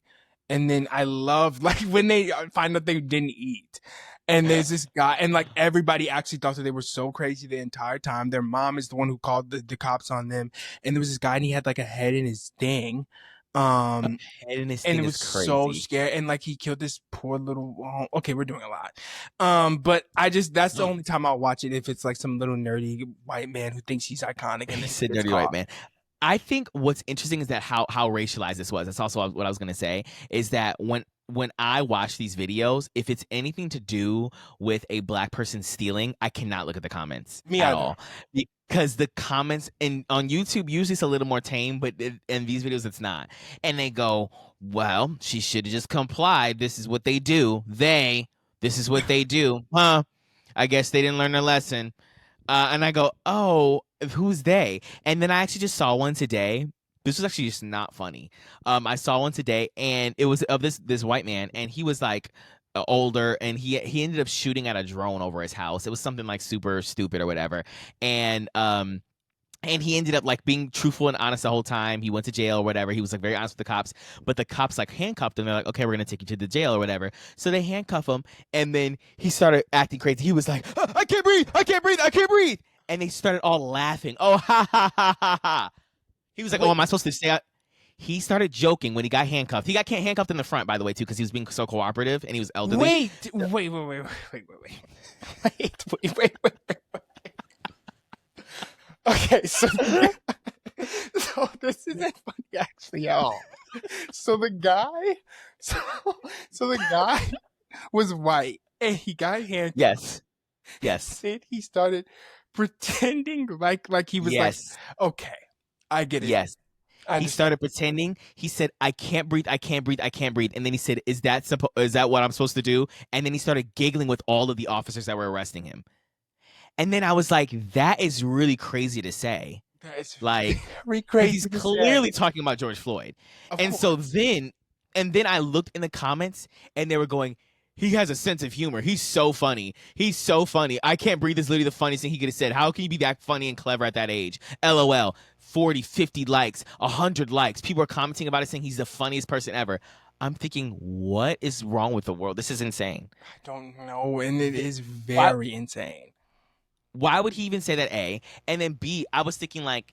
And then I love like when they find out they didn't eat. And there's this guy, and like everybody actually thought that they were so crazy the entire time. Their mom is the one who called the cops on them. And there was this guy, and he had like a head in his thing. Um, Head in this and thing it is was so crazy. scary. And like he killed this poor little. Okay, we're doing a lot. But I just that's the only time I'll watch it if it's like some little nerdy white man who thinks he's iconic, and then He's he a gets dirty right caught. man. I think what's interesting is that how racialized this was. That's also what I was gonna say is that when I watch these videos, if it's anything to do with a black person stealing, I cannot look at the comments Me at either. all because the comments and on YouTube usually it's a little more tame, but in these videos it's not. And they go, "Well, she should have just complied. This is what they do. This is what they do, huh? I guess they didn't learn their lesson." And I go, oh, who's they? And then I actually just saw one today. This was actually just not funny. I saw one today, and it was of this white man, and he was like older, and he ended up shooting at a drone over his house. It was something like super stupid or whatever, and And he ended up like being truthful and honest the whole time. He went to jail or whatever. He was like very honest with the cops, but the cops like handcuffed him. They're like, okay, we're gonna take you to the jail or whatever. So they handcuff him, and then he started acting crazy. He was like, I can't breathe, I can't breathe, I can't breathe. And they started all laughing. Oh, ha ha ha ha ha. He was like, oh, am I supposed to stay out? He started joking when he got handcuffed. He got handcuffed in the front, by the way, too, because he was being so cooperative and he was elderly. Wait. Okay, so this isn't funny actually at all. So the guy, so the guy was white and he got handcuffed. Yes. Then he started pretending like he was like, okay, I get it. Yes. He started pretending. He said, I can't breathe, I can't breathe, I can't breathe. And then he said, is that what I'm supposed to do? And then he started giggling with all of the officers that were arresting him. And then I was like, that is really crazy to say. That is like very crazy. He's clearly talking about George Floyd. So then I looked in the comments and they were going, he has a sense of humor. He's so funny. He's so funny. I can't breathe is literally the funniest thing he could have said. How can you be that funny and clever at that age? LOL. 40, 50 likes, 100 likes. People are commenting about it saying he's the funniest person ever. I'm thinking, what is wrong with the world? This is insane. I don't know. And it is very insane. Why would he even say that, A? And then B, I was thinking like,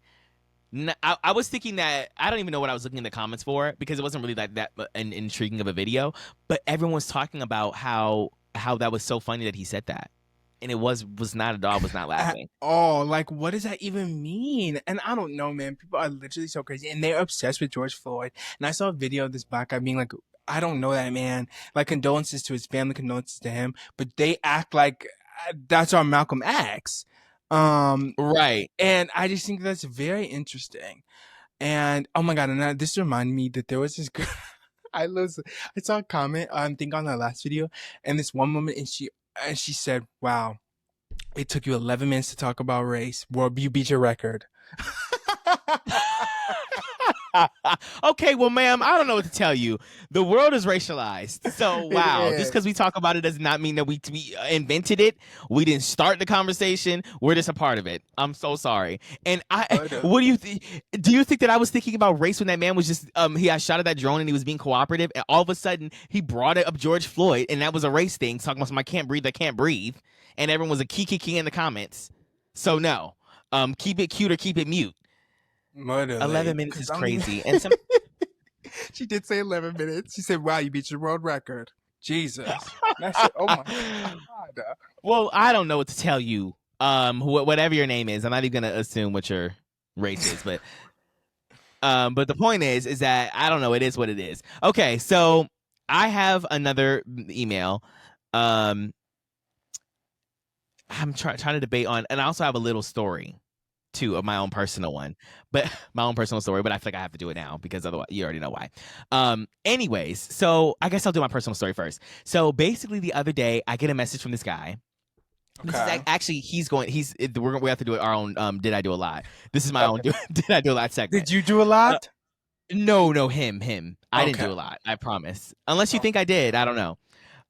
I was thinking that I don't even know what I was looking in the comments for because it wasn't really that an intriguing of a video. But everyone was talking about how that was so funny that he said that, and it was not at all. I was not laughing. Oh, like what does that even mean? And I don't know, man. People are literally so crazy, and they're obsessed with George Floyd. And I saw a video of this black guy being like, I don't know that man. Like condolences to his family, condolences to him, but they act like that's our Malcolm X. Right. And I just think that's very interesting. And oh my God, and this reminded me that there was this girl I saw a comment I think on the last video, and this one woman, and she said, wow, it took you 11 minutes to talk about race. Well, you beat your record. Okay, well, ma'am, I don't know what to tell you. The world is racialized. So, wow. Just because we talk about it does not mean that we invented it. We didn't start the conversation. We're just a part of it. I'm so sorry. And what do you think? Do you think that I was thinking about race when that man was just, he got shot at that drone and he was being cooperative? And all of a sudden, he brought up George Floyd, and that was a race thing, talking about I can't breathe. And everyone was a key in the comments. So, no. Keep it cute or keep it mute. 11 minutes is crazy. And she did say 11 minutes. She said, wow, you beat your world record. Jesus. Oh my God. Well, I don't know what to tell you. Whatever your name is, I'm not even gonna assume what your race is, but the point is that I don't know. It is what it is. Okay, so I have another email. I'm trying to debate on, and I also have a little story too of my own personal one, but my own personal story, but I feel like I have to do it now because otherwise you already know why. Anyways, so I guess I'll do my personal story first. So basically the other day I get a message from this guy. Okay. This is actually, we have to do it our own, Did I Do a Lot? This is my own Did I Do a Lot segment. Did you do a lot? No, him. I didn't do a lot, I promise. Unless you think I did, I don't know.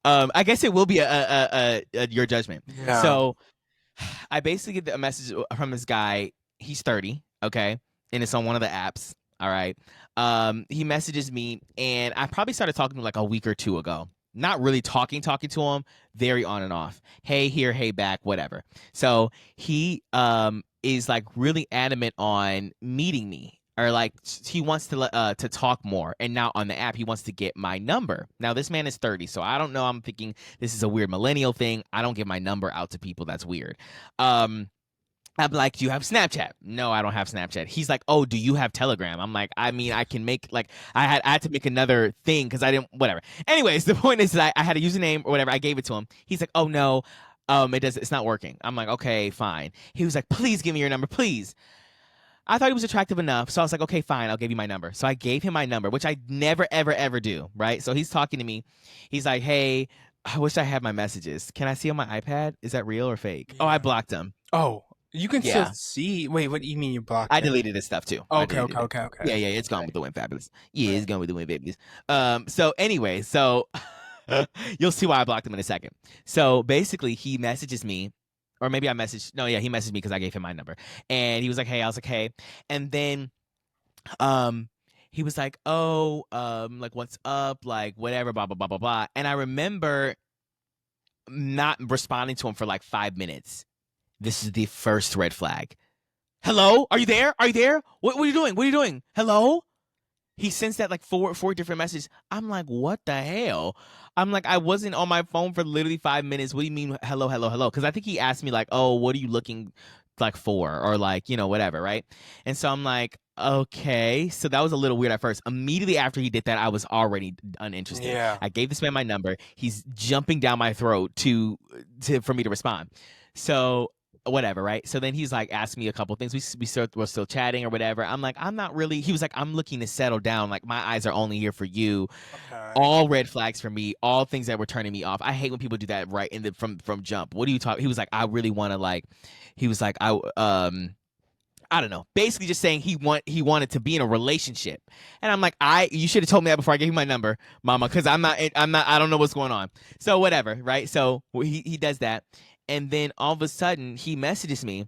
I guess it will be a your judgment. Yeah. So I basically get a message from this guy. He's 30, okay? And it's on one of the apps, all right? He messages me, and I probably started talking to him like a week or two ago. Not really talking to him, very on and off. Hey here, hey back, whatever. So he is like really adamant on meeting me. Or like he wants to talk more, and now on the app he wants to get my number. Now this man is 30, so I don't know. I'm thinking this is a weird millennial thing. I don't give my number out to people. That's weird. I'm like, do you have Snapchat? No, I don't have Snapchat. He's like, oh, do you have Telegram? I'm like, I mean, I can make like I had to make another thing because I didn't whatever. Anyways, the point is that I had a username or whatever. I gave it to him. He's like, oh no, it's not working. I'm like, okay, fine. He was like, please give me your number, please. I thought he was attractive enough, so I was like, okay, fine, I'll give you my number. So I gave him my number, which I never, ever, ever do, right? So he's talking to me. He's like, hey, I wish I had my messages. Can I see on my iPad? Is that real or fake? Yeah. Oh, I blocked him. Oh, you can still see. Wait, what do you mean you blocked him? I deleted his stuff, too. Okay. Yeah, it's gone with the wind, fabulous. Yeah, it's gone with the wind, babies. So anyway, you'll see why I blocked him in a second. So basically, he messages me or maybe I messaged. No, yeah, he messaged me because I gave him my number, and he was like, "Hey," I was like, "Hey," and then um he was like, "Oh, like what's up, like whatever, blah blah blah blah blah," and I remember not responding to him for like 5 minutes. This is the first red flag. Hello, are you there? Are you there? What are you doing? What are you doing? Hello? He sends that like four different messages. I'm like, what the hell? I'm like, I wasn't on my phone for literally 5 minutes. What do you mean, hello, hello, hello? Because I think he asked me like, oh, what are you looking like for, or like, whatever, right? And so I'm like, okay. So that was a little weird at first. Immediately after he did that, I was already uninterested. Yeah. I gave this man my number. He's jumping down my throat for me to respond. So whatever, right? So then he's like asked me a couple things. We're still chatting or whatever. I'm like, I'm not really. He was like, I'm looking to settle down. Like my eyes are only here for you. Okay. All red flags for me. All things that were turning me off. I hate when people do that right in the from jump. What do you talk? He was like, I really want to like. He was like, I don't know. Basically, just saying he wanted to be in a relationship, and I'm like, you should have told me that before I gave you my number, Mama, because I'm not. I don't know what's going on. So whatever, right? So he does that. And then all of a sudden, he messages me.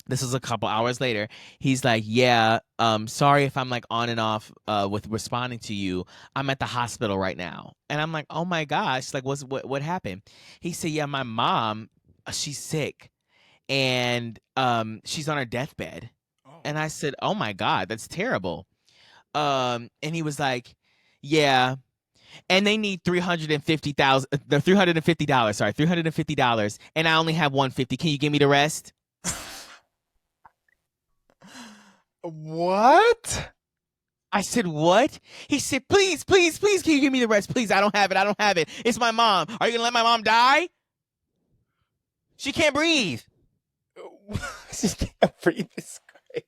This is a couple hours later. He's like, "Yeah, sorry if I'm like on and off with responding to you. I'm at the hospital right now." And I'm like, "Oh my gosh, like what happened?" He said, "Yeah, my mom, she's sick, and she's on her deathbed." Oh. And I said, "Oh my God, that's terrible." And he was like, "Yeah." And they need $350,000. The $350. Sorry, $350, and I only have $150. Can you give me the rest? What? I said, what? He said, please, please, please, can you give me the rest? Please, I don't have it. I don't have it. It's my mom. Are you gonna let my mom die? She can't breathe. She can't breathe. This crazy.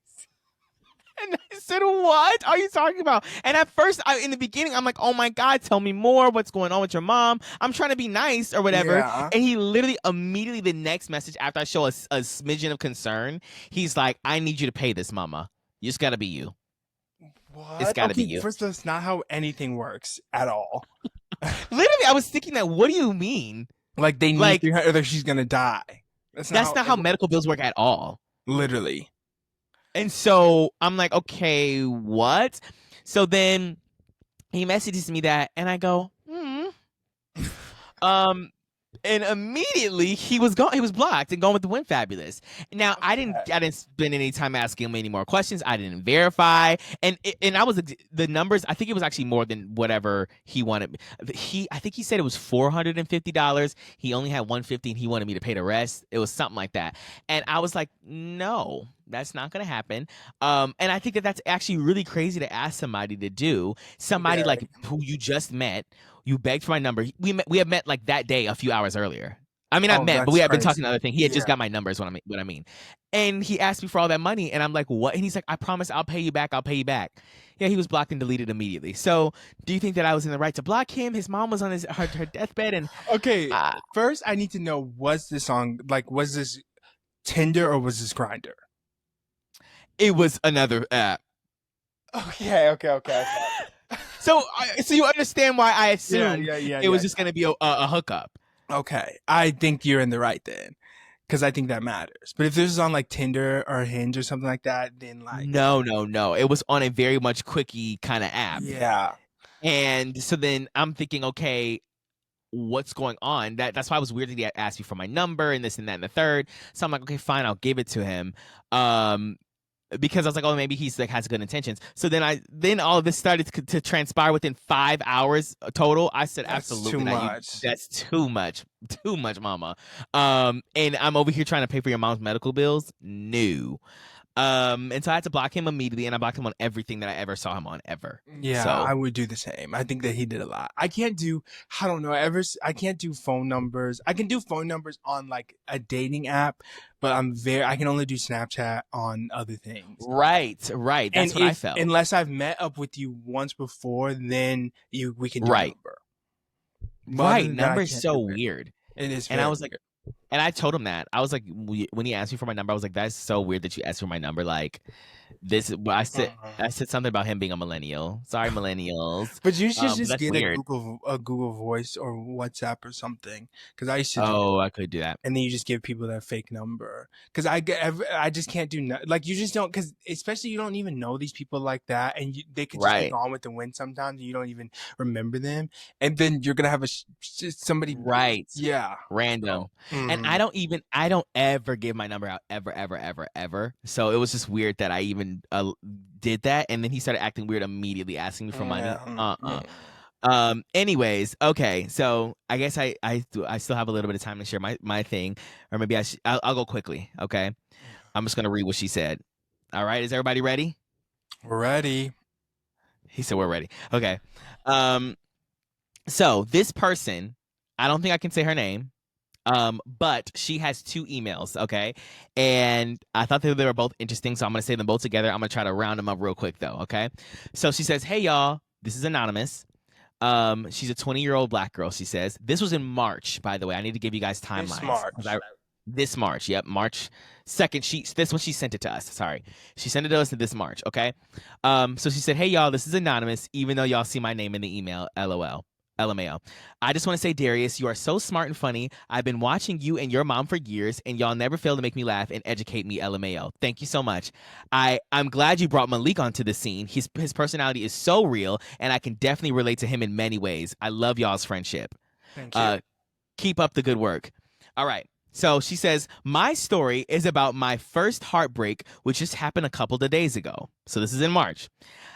And I said, what are you talking about? And at first, in the beginning, I'm like, oh my God, tell me more. What's going on with your mom? I'm trying to be nice or whatever. Yeah. And he literally, immediately, the next message after I show a smidgen of concern, he's like, I need you to pay this, mama. You just gotta be you. What? It's gotta Okay, be you. first, that's not how anything works at all. Literally, I was thinking that, what do you mean? Like they need Like, 300 or she's gonna die. that's not how medical bills work at all. Literally. And so I'm like, okay, what? So then he messages me that, and I go, um, and immediately he was gone. He was blocked and gone with the Win Fabulous. Now I didn't spend any time asking him any more questions. I didn't verify, and I was the numbers. I think it was actually more than whatever he wanted. I think he said it was $450. He only had $150, and he wanted me to pay the rest. It was something like that, and I was like, no. That's not going to happen. And I think that that's actually really crazy to ask somebody to do. Somebody like who you just met, you begged for my number. We had met like that day a few hours earlier. I mean, not met, but we had been talking another thing. He had just got my number is what I mean. And he asked me for all that money, and I'm like, what? And he's like, I promise I'll pay you back. I'll pay you back. Yeah, he was blocked and deleted immediately. So do you think that I was in the right to block him? His mom was on her deathbed. And okay, first I need to know, was this Tinder or was this Grindr? It was another app. Okay. So you understand why I assumed it was just going to be a hookup. Okay, I think you're in the right then, because I think that matters. But if this is on like Tinder or Hinge or something like that, then like no, it was on a very much quickie kind of app. Yeah. And so then I'm thinking, okay, what's going on? That's why it was weird that he asked me for my number and this and that and the third. So I'm like, okay, fine, I'll give it to him. Because I was like, oh, maybe he's like has good intentions. So then all of this started to transpire within 5 hours total. I said, that's absolutely too not. much. That's too much, mama. And I'm over here trying to pay for your mom's medical bills. No. And so I had to block him immediately, and I blocked him on everything that I ever saw him on ever. Yeah, so, I would do the same. I think that he did a lot. I can't do phone numbers. I can do phone numbers on like a dating app, but I can only do Snapchat on other things. Right. That's what I felt. Unless I've met up with you once before, then we can do number. Right, number is so weird. It is, and I was like, and I told him that. I was like, when he asked me for my number, I was like, that's so weird that you asked for my number. Like, This is what I said. Mhm. I said something about him being a millennial. Sorry, millennials. But you should But just that's get weird. A Google Voice or WhatsApp or something. Because I used to do Oh, that. I could do that. And then you just give people their fake number. Because I just can't do like you just don't. Because especially you don't even know these people like that, and they could just be Right. gone with the wind sometimes. And you don't even remember them, and then you're gonna have somebody. Right. Yeah. Random. So, And I don't ever give my number out ever, ever, ever, ever. So it was just weird that I even did that. And then he started acting weird immediately, asking me for money. yeah. Anyways, okay. So I guess I still have a little bit of time to share my thing, or maybe I'll go quickly. Okay. I'm just gonna read what she said. All right. Is everybody ready? Ready. He said we're ready. Okay. Um. So this person, I don't think I can say her name. But she has two emails, okay? And I thought they were both interesting, so I'm gonna say them both together. I'm gonna try to round them up real quick though, okay? So she says, "Hey y'all, this is anonymous. She's a 20-year-old black girl." She says, "This was in March, by the way. I need to give you guys This timelines because March. I this March, yep, March 2nd. This when she sent it to us. Sorry, she sent it to us this March, okay? So she said, "Hey y'all, this is anonymous, even though y'all see my name in the email. LOL." LMAO. "I just want to say, Darius, you are so smart and funny. I've been watching you and your mom for years, and y'all never fail to make me laugh and educate me. LMAO. Thank you so much. I'm glad you brought Malik onto the scene. His personality is so real, and I can definitely relate to him in many ways. I love y'all's friendship. Thank you. Uh, keep up the good work." All right. So she says, "My story is about my first heartbreak, which just happened a couple of days ago." So this is in March.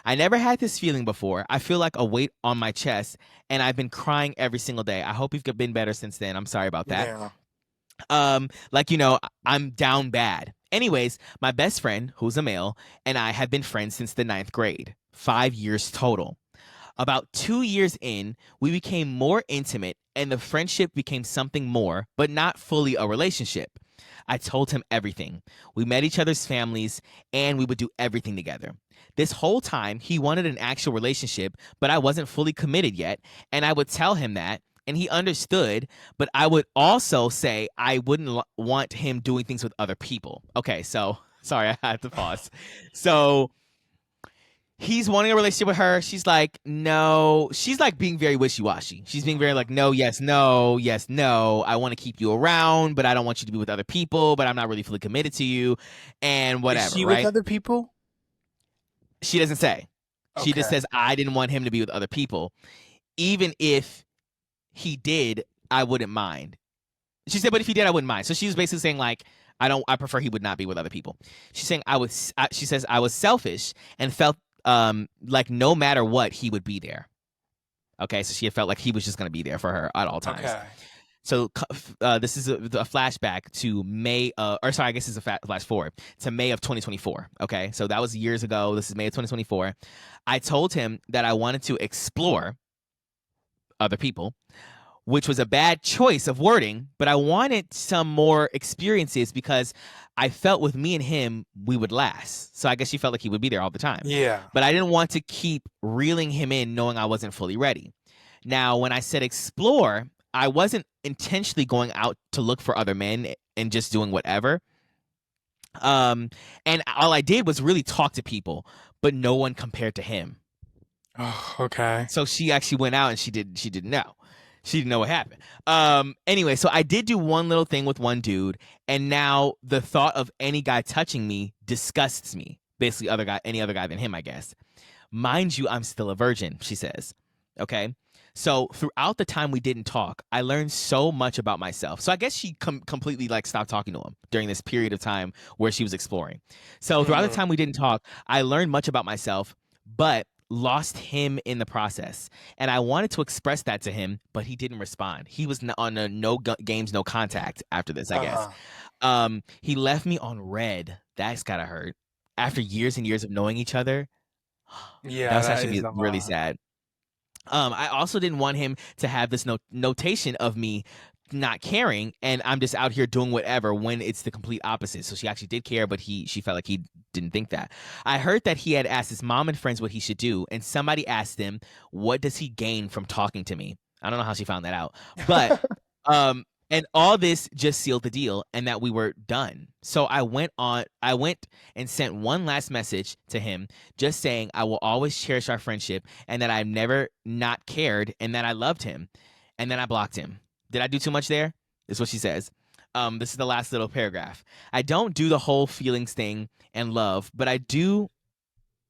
"I never had this feeling before. I feel like a weight on my chest, and I've been crying every single day. I hope you've been better since then. I'm sorry about that. Yeah. Like, I'm down bad. Anyways, my best friend, who's a male, and I have been friends since the ninth grade. 5 years total. About 2 years in, we became more intimate and the friendship became something more, but not fully a relationship. I told him everything. We met each other's families and we would do everything together. This whole time, he wanted an actual relationship, but I wasn't fully committed yet, and I would tell him that, and he understood, but I would also say I wouldn't want him doing things with other people." Okay, so sorry, I had to pause. So he's wanting a relationship with her. She's like, no. She's like being very wishy-washy. She's being very like, no, yes, no, yes, no. I want to keep you around, but I don't want you to be with other people, but I'm not really fully committed to you, and Is whatever, she with right? other people? She doesn't say. She just Okay. says, I didn't want him to be with other people. Even if he did, I wouldn't mind. She said, but if he did, I wouldn't mind. So she was basically saying, like, I prefer he would not be with other people. She's saying she says, I was selfish and felt like no matter what, he would be there. Okay, so she had felt like he was just going to be there for her at all times. Okay. So this is a flashback to May, or sorry, I guess it's a flash forward to May of 2024. Okay, so that was years ago. This is May of 2024. I told him that I wanted to explore other people, which was a bad choice of wording, but I wanted some more experiences because I felt with me and him, we would last. So I guess she felt like he would be there all the time. Yeah. But I didn't want to keep reeling him in knowing I wasn't fully ready. Now, when I said explore, I wasn't intentionally going out to look for other men and just doing whatever. And all I did was really talk to people, but no one compared to him. Oh, okay. So she actually went out and she didn't know. She didn't know what happened. Anyway, so I did do one little thing with one dude, and now the thought of any guy touching me disgusts me. Basically, any other guy than him, I guess. Mind you, I'm still a virgin, she says. Okay. So throughout the time we didn't talk, I learned so much about myself. So I guess she completely like stopped talking to him during this period of time where she was exploring. So throughout the time we didn't talk, I learned much about myself, but lost him in the process. And I wanted to express that to him, but he didn't respond. He was on a no games, no contact after this, I guess. He left me on red. That's gotta hurt. After years and years of knowing each other, Yeah, that was that actually is a really lot. sad. I also didn't want him to have this notation of me not caring, and I'm just out here doing whatever when it's the complete opposite. So she actually did care, but she felt like he didn't think that. I heard that he had asked his mom and friends what he should do, and somebody asked him, what does he gain from talking to me? I don't know how she found that out, but And all this just sealed the deal and that we were done. So I went and sent one last message to him just saying I will always cherish our friendship and that I've never not cared and that I loved him. And then I blocked him. Did I do too much there? Is what she says. This is the last little paragraph. I don't do the whole feelings thing and love, but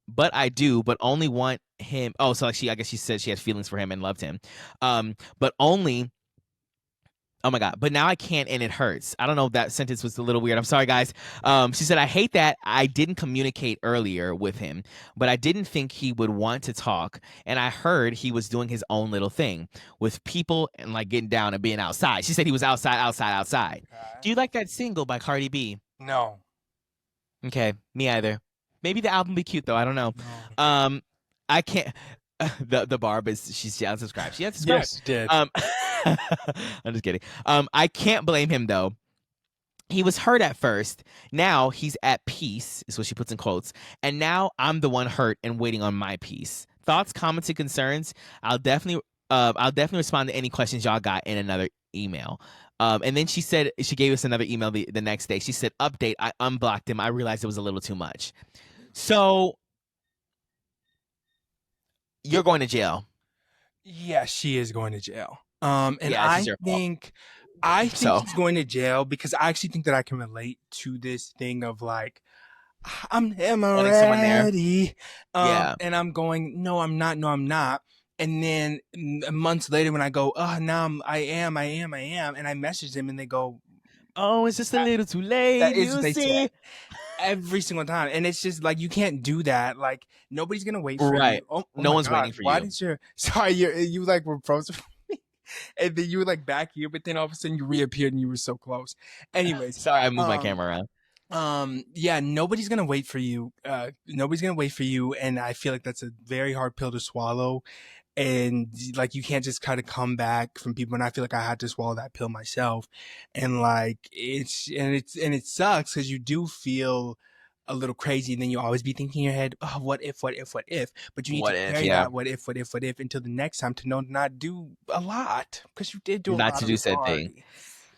but only want him. Oh, so like I guess she said she had feelings for him and loved him. But only Oh my God. But now I can't and it hurts. I don't know if that sentence was a little weird. I'm sorry, guys. She said, I hate that I didn't communicate earlier with him, but I didn't think he would want to talk. And I heard he was doing his own little thing with people and like getting down and being outside. She said he was outside, outside, outside. Do you like that single by Cardi B? No. Okay, me either. Maybe the album be cute though. I don't know. No. I can't. The Barb is she unsubscribed. She unsubscribed. Yes, did. I'm just kidding. I can't blame him though. He was hurt at first. Now he's at peace, is what she puts in quotes. And now I'm the one hurt and waiting on my peace. Thoughts, comments, and concerns. I'll definitely respond to any questions y'all got in another email. And then she said she gave us another email the next day. She said, "Update. I unblocked him. I realized it was a little too much." So you're going to jail. Yeah, she is going to jail. And Yeah, I it's your fault. think she's going to jail because I actually think that I can relate to this thing of like, I'm Wanting someone there. ready. Yeah. And I'm going, no, I'm not. No, I'm not. And then months later when I go, oh, now I am. And I message them and they go, oh, it's just a little too late. That is what they see. say. Every single time. And it's just like, you can't do that. Like, nobody's going to wait for Right. you. Oh No my one's God, waiting for why you. did your, sorry, you like were frozen for me. And then you were like back here, but then all of a sudden you reappeared and you were so close. Anyways. Sorry, I moved my camera around. Yeah, nobody's going to wait for you. Nobody's going to wait for you. And I feel like that's a very hard pill to swallow. And like, you can't just kind of come back from people. And I feel like I had to swallow that pill myself. And like, it sucks because you do feel a little crazy. And then you always be thinking in your head, oh, what if? But you need What to if, carry yeah. that what if until the next time to know not do a lot. Because you did do a lot. Not to do said thing.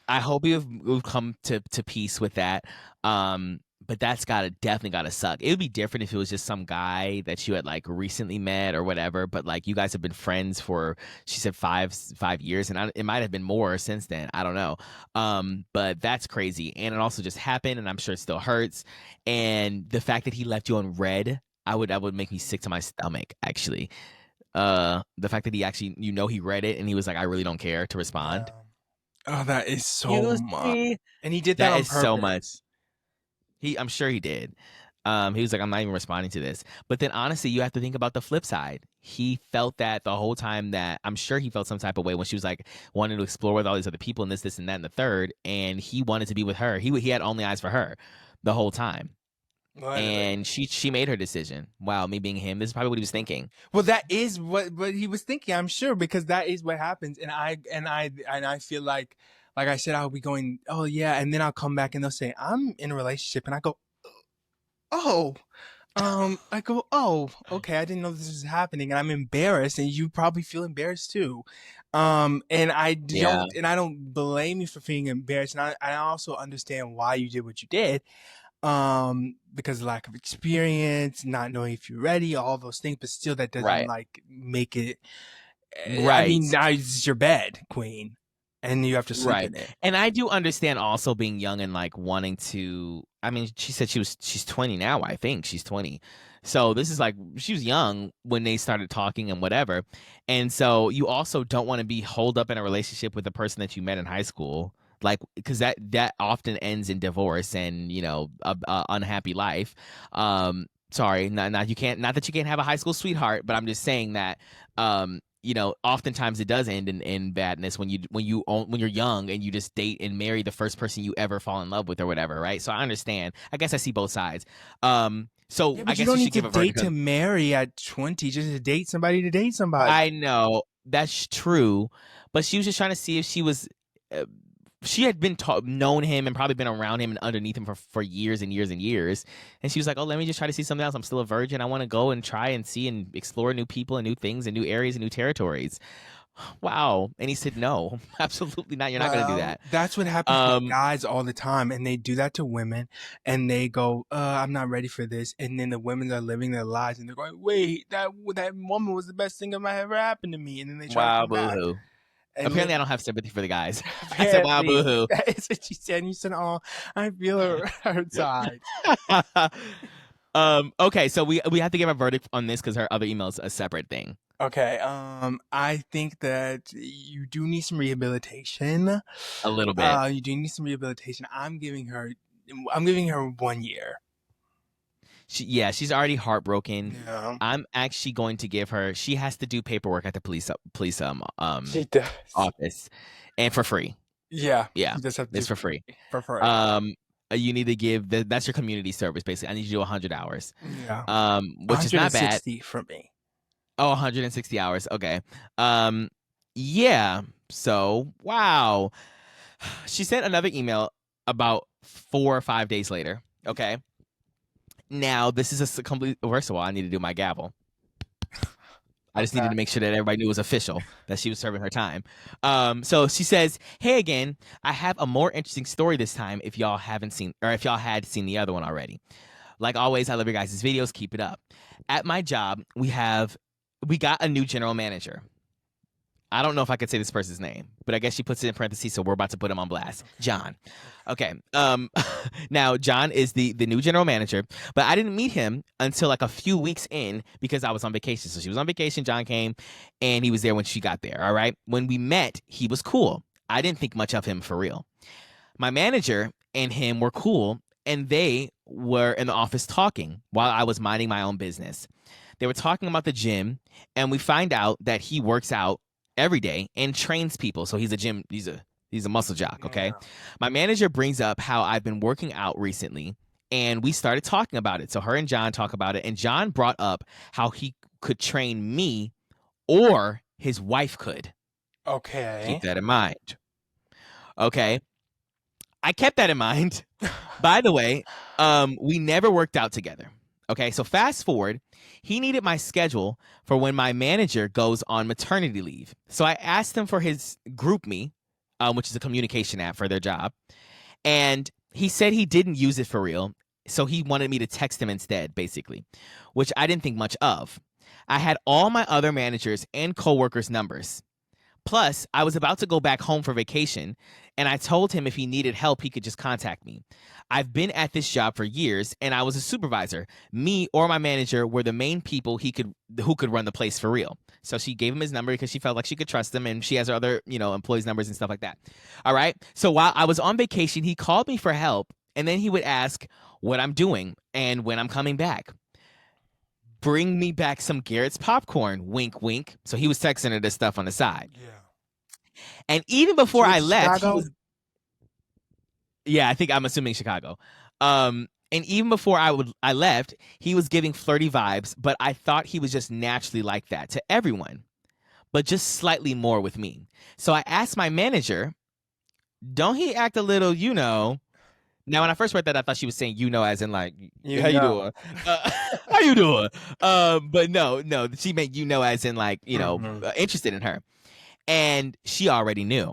I hope you've come to peace with that. But that's definitely gotta suck. It would be different if it was just some guy that you had like recently met or whatever. But like you guys have been friends for, she said 5 years, and it might have been more since then. I don't know. But that's crazy, and it also just happened, and I'm sure it still hurts. And the fact that he left you on red, that would make me sick to my stomach. Actually, the fact that he actually, he read it and he was like, I really don't care to respond. Yeah. Oh, that is so much. And he did that on purpose. So much. I'm sure he did. He was like, I'm not even responding to this. But then honestly, you have to think about the flip side. He felt that the whole time, that I'm sure he felt some type of way when she was like wanting to explore with all these other people and this and that and the third. And he wanted to be with her. He had only eyes for her the whole time. And she made her decision. Wow, me being him, this is probably what he was thinking. Well, that is what he was thinking, I'm sure, because that is what happens. And I feel like I said, I'll be going, oh yeah, and then I'll come back and they'll say, I'm in a relationship, and I go, oh, okay, I didn't know this was happening, and I'm embarrassed, and you probably feel embarrassed too. And I don't blame you for feeling embarrassed, and I also understand why you did what you did. Because of lack of experience, not knowing if you're ready, all those things, but still that doesn't like make it right. I mean, now it's your bed, queen, and you have to sleep in it. And I do understand also being young and like wanting to, I mean, she said she's 20 now, I think she's 20. So this is like, she was young when they started talking and whatever. And so you also don't want to be holed up in a relationship with the person that you met in high school. Like, because that often ends in divorce and a unhappy life. Sorry, not that you can't have a high school sweetheart, but I'm just saying that oftentimes it does end in badness when you're young and you just date and marry the first person you ever fall in love with or whatever, right? So I understand. I guess I see both sides. So yeah, I guess you don't need to date to marry at 20, just to date somebody to date somebody. I know that's true, but she was just trying to see if she was. She had been known him and probably been around him and underneath him for years and years and years. And she was like, oh, let me just try to see something else. I'm still a virgin. I want to go and try and see and explore new people and new things and new areas and new territories. Wow. And he said, no, absolutely not. You're not going to do Well, that. that's what happens to guys all the time, and they do that to women, and they go, I'm not ready for this," and then the women are living their lives, and they're going, "Wait, that woman was the best thing that might ever happen to me," and then they try to Wow, come back, boohoo. and Apparently, I then don't have sympathy for the guys. I said, wow, apparently boohoo. that is what she said. And you said, "Oh, I feel her side." Okay, so we have to give a verdict on this because her other email is a separate thing. Okay, I think that you do need some rehabilitation. A little bit. You do need some rehabilitation. I'm giving her 1 year. She's already heartbroken. Yeah, I'm actually going to give her. She has to do paperwork at the police she does. office, and for free. Yeah, Yeah, she does have to it's for free. for free. You need to give that's your community service basically. I need you to do 100 hours. Yeah, Which is not bad. 160 for me. Oh, 160 hours. Okay. Yeah. So, wow. She sent another email about 4 or 5 days later. Okay. Now, this is a complete. First of all, I need to do my gavel. I just needed to make sure that everybody knew it was official that she was serving her time. So she says, "Hey again, I have a more interesting story this time. If y'all haven't seen, or if y'all had seen the other one already. Like always, I love your guys' videos. Keep it up. At my job, we got a new general manager. I don't know if I could say this person's name, but I guess she puts it in parentheses, so we're about to put him on blast. John. Okay. Now John is the new general manager, but I didn't meet him until like a few weeks in because I was on vacation. So she was on vacation, John came, and he was there when she got there. All right. When we met, he was cool. I didn't think much of him for real. My manager and him were cool, and they were in the office talking while I was minding my own business. They were talking about the gym, and we find out that he works out every day and trains people. So he's a muscle jock, okay? Yeah. My manager brings up how I've been working out recently, and we started talking about it. So her and John talk about it, and John brought up how he could train me or his wife could. Okay. Keep that in mind. Okay. I kept that in mind. By the way, we never worked out together. Okay, so fast forward, he needed my schedule for when my manager goes on maternity leave. So I asked him for his GroupMe, which is a communication app for their job, and he said he didn't use it for real. So he wanted me to text him instead, basically, which I didn't think much of. I had all my other managers and coworkers' numbers. Plus, I was about to go back home for vacation, and I told him if he needed help, he could just contact me. I've been at this job for years, and I was a supervisor. Me or my manager were the main people who could run the place for real. So she gave him his number because she felt like she could trust him, and she has her other, employees' numbers and stuff like that. All right. So while I was on vacation, he called me for help, and then he would ask what I'm doing and when I'm coming back. Bring me back some Garrett's popcorn. Wink, wink. So he was texting her this stuff on the side. Yeah. And even before I left, I'm assuming Chicago. And even before I left, he was giving flirty vibes, but I thought he was just naturally like that to everyone, but just slightly more with me. So I asked my manager, don't he act a little, Now, when I first read that, I thought she was saying, as in like, how you doing? How you doing? But no, she meant, as in like, interested in her. And she already knew.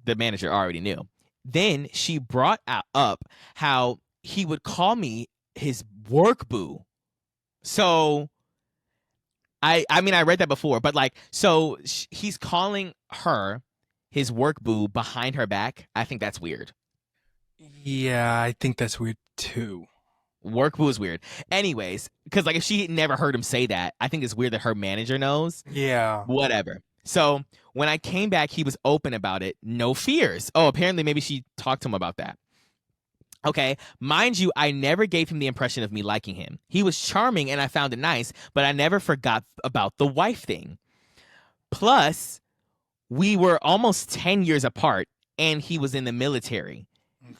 The manager already knew. Then she brought up how he would call me his work boo. So, I read that before, but like, so he's calling her his work boo behind her back. I think that's weird. Yeah, I think that's weird too. Work boo is weird. Anyways, because like if she never heard him say that, I think it's weird that her manager knows. Yeah. Whatever. So when I came back, he was open about it. No fears. Oh, apparently maybe she talked to him about that. Okay. Mind you, I never gave him the impression of me liking him. He was charming and I found it nice, but I never forgot about the wife thing. Plus, we were almost 10 years apart and he was in the military.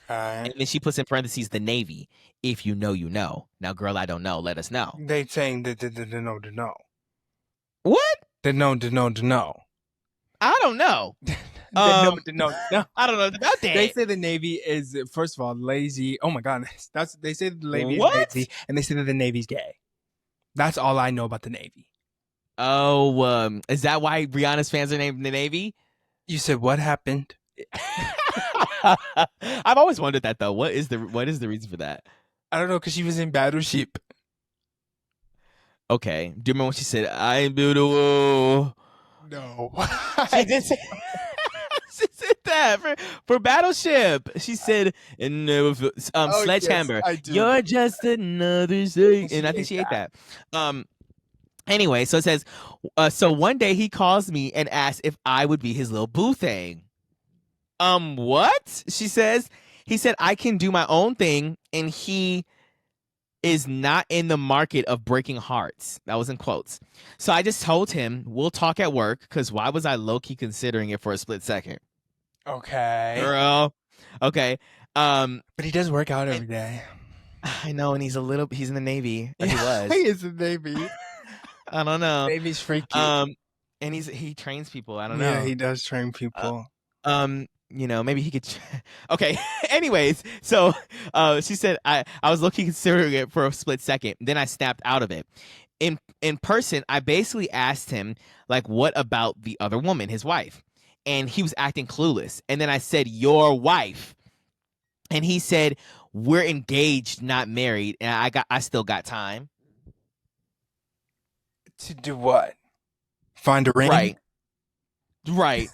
Okay. And then she puts in parentheses the Navy. If you know, you know. Now, girl, I don't know. Let us know. They saying the no. What? The no. I don't know. No. I don't know about that. They say the Navy is, first of all, lazy. Oh my God. They say the Navy is What? lazy, and they say that the Navy's gay. That's all I know about the Navy. Oh, is that why Rihanna's fans are named the Navy? You said what happened? I've always wondered that though. What is the reason for that? I don't know, because she was in Battleship. Okay. Do you remember when she said, "I'm beautiful"? No. She did say, she said that for Battleship. She said, "And never Oh, Sledgehammer, yes, I do. you're just another thing." She And I think ate she ate that. that. Anyway, so it says, so one day he calls me and asks if I would be his little boo thing. What? She says. He said I can do my own thing, and he is not in the market of breaking hearts. That was in quotes. So I just told him we'll talk at work, because why was I low-key considering it for a split second? Okay. Girl. Okay. But he does work out every day. I know, and he's in the Navy. He was. He is a Navy. I don't know. Navy's freaky. And he trains people. I don't Yeah, know. he does train people. Maybe he could. Okay. Anyways, so she said I was looking considering it for a split second. Then I snapped out of it. In person, I basically asked him, like, what about the other woman, his wife? And he was acting clueless. And then I said, your wife. And he said, we're engaged, not married. And I still got time. To do what? Find a ring? Right.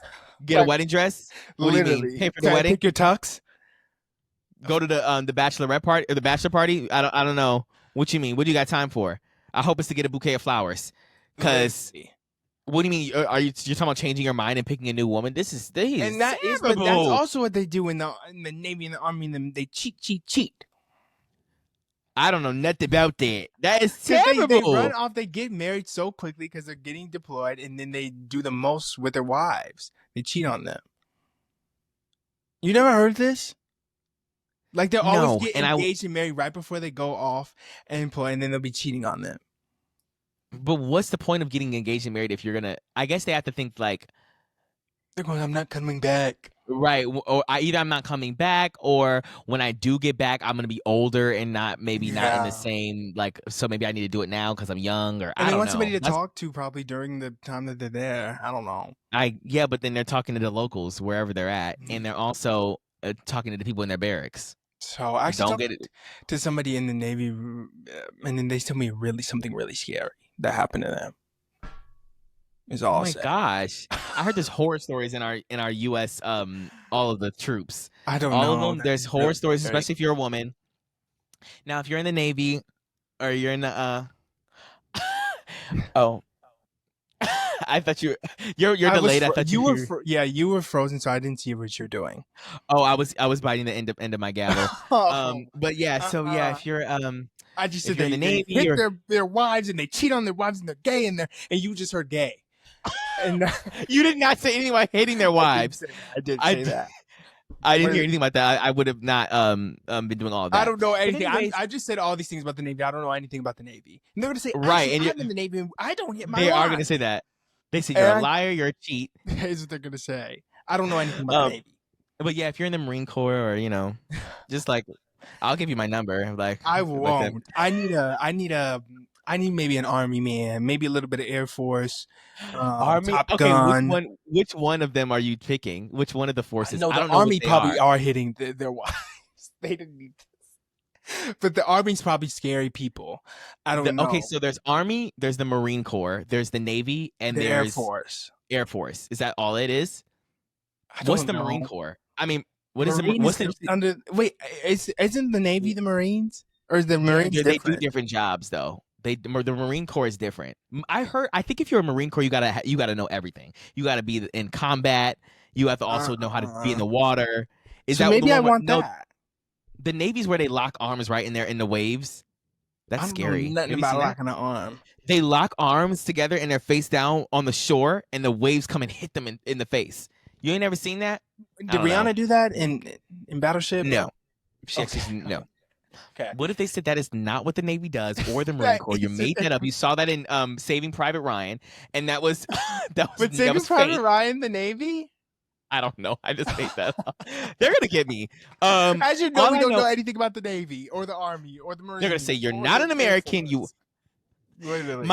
Get a wedding dress? What do you mean? Pay for the wedding? Pick your tux? Go to the bachelorette party or the bachelor party? I don't know. What you mean? What do you got time for? I hope it's to get a bouquet of flowers. Cause what do you mean? Are you're talking about changing your mind and picking a new woman? This is But that's also what they do in the Navy and the Army. They cheat. I don't know nothing about that. That is terrible. They run off. They get married so quickly because they're getting deployed, and then they do the most with their wives. They cheat on them. You never heard this? Like they'll always get engaged and married right before they go off and employ, and then they'll be cheating on them. But what's the point of getting engaged and married if you're gonna? I guess they have to think like they're going, I'm not coming back. Right. Or either I'm not coming back, or when I do get back, I'm going to be older and not in the same, like, so maybe I need to do it now because I'm young, or and I don't know. They want somebody to talk to probably during the time that they're there. I don't know. Yeah, but then they're talking to the locals wherever they're at, and they're also talking to the people in their barracks. So I actually talked to somebody in the Navy, and then they told me something really scary that happened to them. Oh my gosh! I heard there's horror stories in our U.S. All of the troops. I don't know. All of them. There's horror stories, especially if you're a woman. Now, if you're in the Navy or you're in the oh, I thought you're delayed. I thought you were you were frozen, so I didn't see what you're doing. Oh, I was biting the end of my gavel. But yeah, so yeah, if you're I just said in the Navy, hit their wives and they cheat on their wives and they're gay and you just heard gay. And you did not say anything about hating their wives. I did say that. I didn't hear anything about that. I would have not been doing all of that. I don't know anything. I just said all these things about the Navy. I don't know anything about the Navy. And they're gonna say, right, and I'm in the Navy. I don't hit my. They are gonna say that. They say you're a liar. You're a cheat. Is what they're gonna say. I don't know anything about the Navy. But yeah, if you're in the Marine Corps or just like, I'll give you my number. Like I won't. I need maybe an Army man, maybe a little bit of Air Force, Army. Top Gun. Which one of them are you picking? Which one of the forces? No, the Army probably are hitting their wives. They didn't need this. But the Army's probably scary people. I don't know. Okay, so there's Army, there's the Marine Corps, there's the Navy, and there's Air Force. Air Force. Is that all it is? What's the Marine Corps? I mean, what is it? What's under? Wait, isn't the Navy the Marines, or is the Marines? They do different jobs though. The Marine Corps is different. I think if you're a Marine Corps, you gotta know everything. You gotta be in combat. You have to also know how to be in the water. Maybe I want that. No, the Navy's where they lock arms right in there in the waves. That's scary. Nothing about locking an arm. They lock arms together and they're face down on the shore, and the waves come and hit them in the face. You ain't never seen that? Did Rihanna do that in Battleship? No. No. Okay. What if they said that is not what the Navy does or the Marine Corps? You made that up. You saw that in Saving Private Ryan, and that was But Saving Private Ryan, the Navy? I don't know. I just made that up. They're gonna get me. As you know, we don't know anything about the Navy or the Army or the Marines. They're gonna say you're not an American. You literally.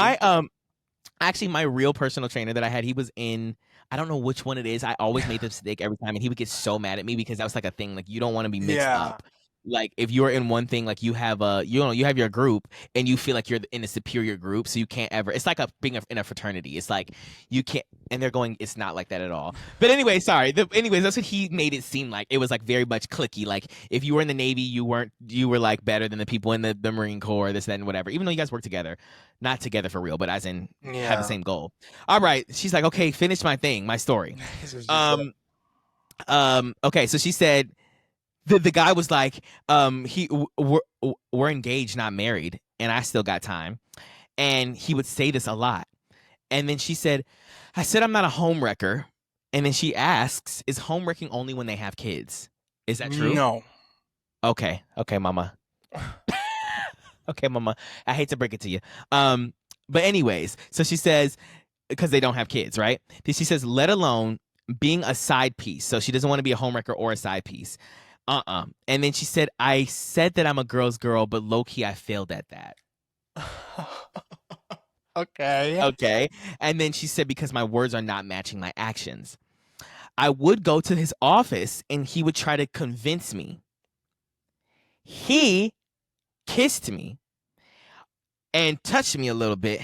Actually, my real personal trainer that I had, he was in, I don't know which one it is. I always made the mistake every time, and he would get so mad at me because that was like a thing. Like, you don't want to be mixed Yeah. up. Like, if you're in one thing, like you have you have your group, and you feel like you're in a superior group, so you can't ever. It's like in a fraternity. It's like you can't, and they're going. It's not like that at all. But anyway, sorry. Anyways, that's what he made it seem like. It was like very much cliquey. Like, if you were in the Navy, you were like better than the people in the Marine Corps, this, that, and whatever. Even though you guys work together, not together for real, but as in have the same goal. All right. She's like, okay, finish my story. Okay, so she said the guy was like, we're engaged, not married, and I still got time. And he would say this a lot. And then she said, I said I'm not a homewrecker. And then she asks, is homewrecking only when they have kids? Is that true? No. Okay, mama. Okay, mama. I hate to break it to you. But anyways, so she says, because they don't have kids, right? Then she says, let alone being a side piece. So she doesn't want to be a homewrecker or a side piece. And then she said, I said that I'm a girl's girl, but low-key I failed at that. Okay. And then she said, because my words are not matching my actions. I would go to his office and he would try to convince me. He kissed me and touched me a little bit,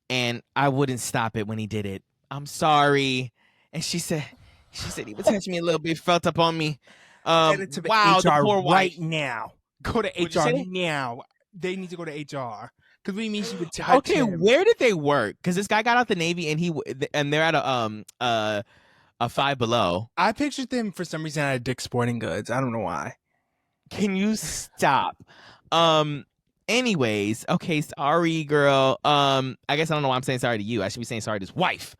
and I wouldn't stop it when he did it. I'm sorry. And she said he would touch me a little bit, felt up on me. Get it to wow, HR the poor wife. right now. Go to What'd you HR say? now. They need to go to HR. Because we mean she would touch Okay, him. where did they work? Because this guy got out the Navy, and they're at a Five Below. I pictured them for some reason at Dick's Sporting Goods. I don't know why. Can you stop? Anyways, okay, sorry, girl. I guess I don't know why I'm saying sorry to you. I should be saying sorry to his wife.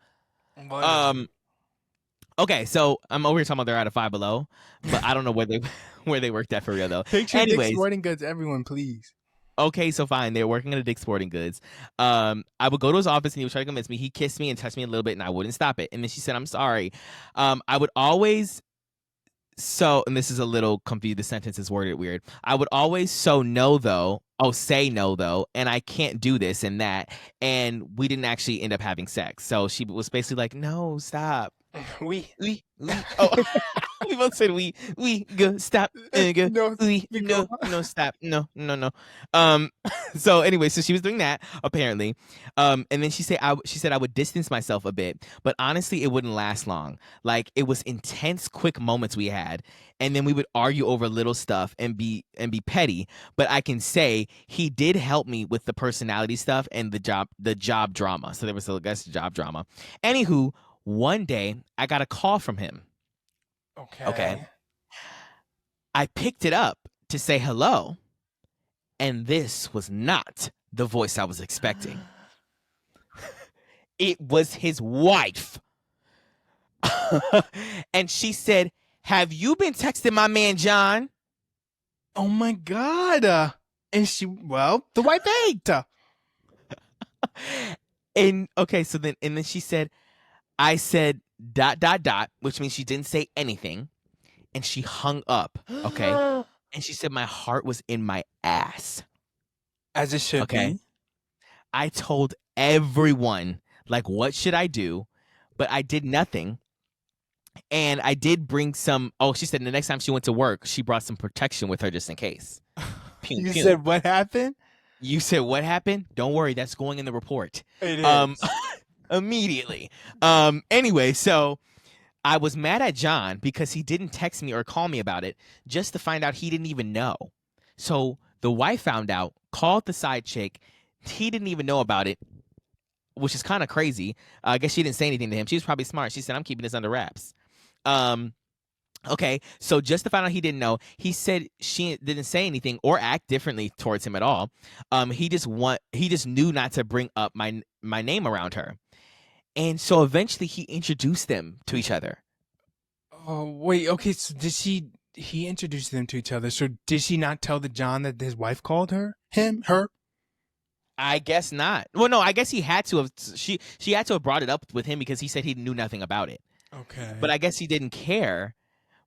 Okay, so I'm over here talking about they're at a Five Below, but I don't know where they worked at for real though. Picture Dick's Sporting Goods, everyone, please. Okay, so fine. They were working at a Dick's Sporting Goods. I would go to his office and he would try to convince me. He kissed me and touched me a little bit, and I wouldn't stop it. And then she said, I'm sorry. I would always and this is a little confused. The sentence is worded weird. I would always say no though, and I can't do this and that. And we didn't actually end up having sex. So she was basically like, no, stop. We both said we go stop go no stop no. So anyway, so she was doing that apparently, and then she said I would distance myself a bit, but honestly it wouldn't last long. Like, it was intense quick moments we had, and then we would argue over little stuff and be petty. But I can say he did help me with the personality stuff and the job drama. So there was job drama. Anywho, one day I got a call from him. Okay. I picked it up to say hello, and this was not the voice I was expecting. It was his wife. And she said, have you been texting my man John? Oh my God. And the wife ate. And okay, so then she said, I said ... which means she didn't say anything, and she hung up. Okay. And she said my heart was in my ass. As it should be. I told everyone, like, what should I do? But I did nothing. And I did bring some. Oh, she said the next time she went to work, she brought some protection with her just in case. You said what happened? You said what happened? Don't worry, that's going in the report. It is. Immediately. Anyway, so I was mad at John because he didn't text me or call me about it, just to find out he didn't even know. So the wife found out, called the side chick. He didn't even know about it, which is kind of crazy. I guess she didn't say anything to him. She was probably smart. She said, I'm keeping this under wraps. Okay, so just to find out he didn't know, he said she didn't say anything or act differently towards him at all. He just knew not to bring up my name around her. And so eventually he introduced them to each other. Oh, wait. Okay, so he introduced them to each other. So did she not tell the John that his wife called her? Her? I guess not. Well, no, I guess he had to have. She had to have brought it up with him because he said he knew nothing about it. Okay. But I guess he didn't care.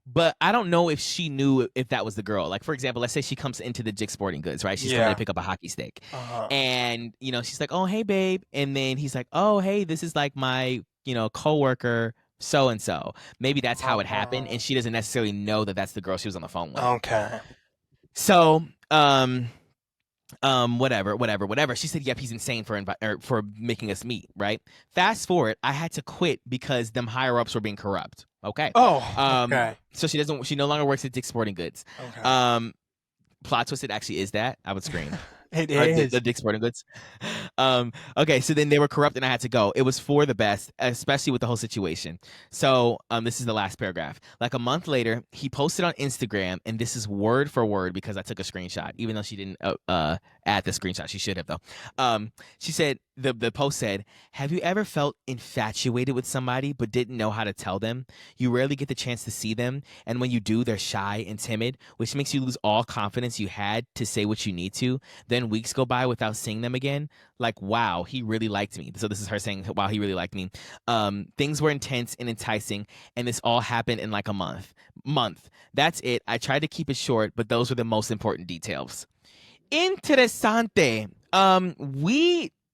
But I don't know if she knew if that was the girl. Like, for example, let's say she comes into the Dick's Sporting Goods, right? She's coming to Yeah. pick up a hockey stick. Uh-huh. And, she's like, oh, hey, babe. And then he's like, oh, hey, this is like my, coworker, so and so. Maybe that's how it happened. And she doesn't necessarily know that that's the girl she was on the phone with. Okay. So, whatever. She said, "Yep, he's insane for making us meet." Right. Fast forward, I had to quit because them higher ups were being corrupt. Okay. Oh, okay. So she no longer works at Dick's Sporting Goods. Okay. Plot twist, it actually is that. I would scream. It Or is. the Dick's Sporting Goods. Okay, so then they were corrupt and I had to go. It was for the best, especially with the whole situation. So this is the last paragraph. Like a month later, he posted on Instagram, and this is word for word because I took a screenshot, even though she didn't add the screenshot. She should have, though. She said, the post said, have you ever felt infatuated with somebody but didn't know how to tell them? You rarely get the chance to see them, and when you do, they're shy and timid, which makes you lose all confidence you had to say what you need to. Then weeks go by without seeing them again. Like, wow, he really liked me. So this is her saying, wow, he really liked me. Things were intense and enticing, and this all happened in like a month. That's it. I tried to keep it short, but those were the most important details. Interessante.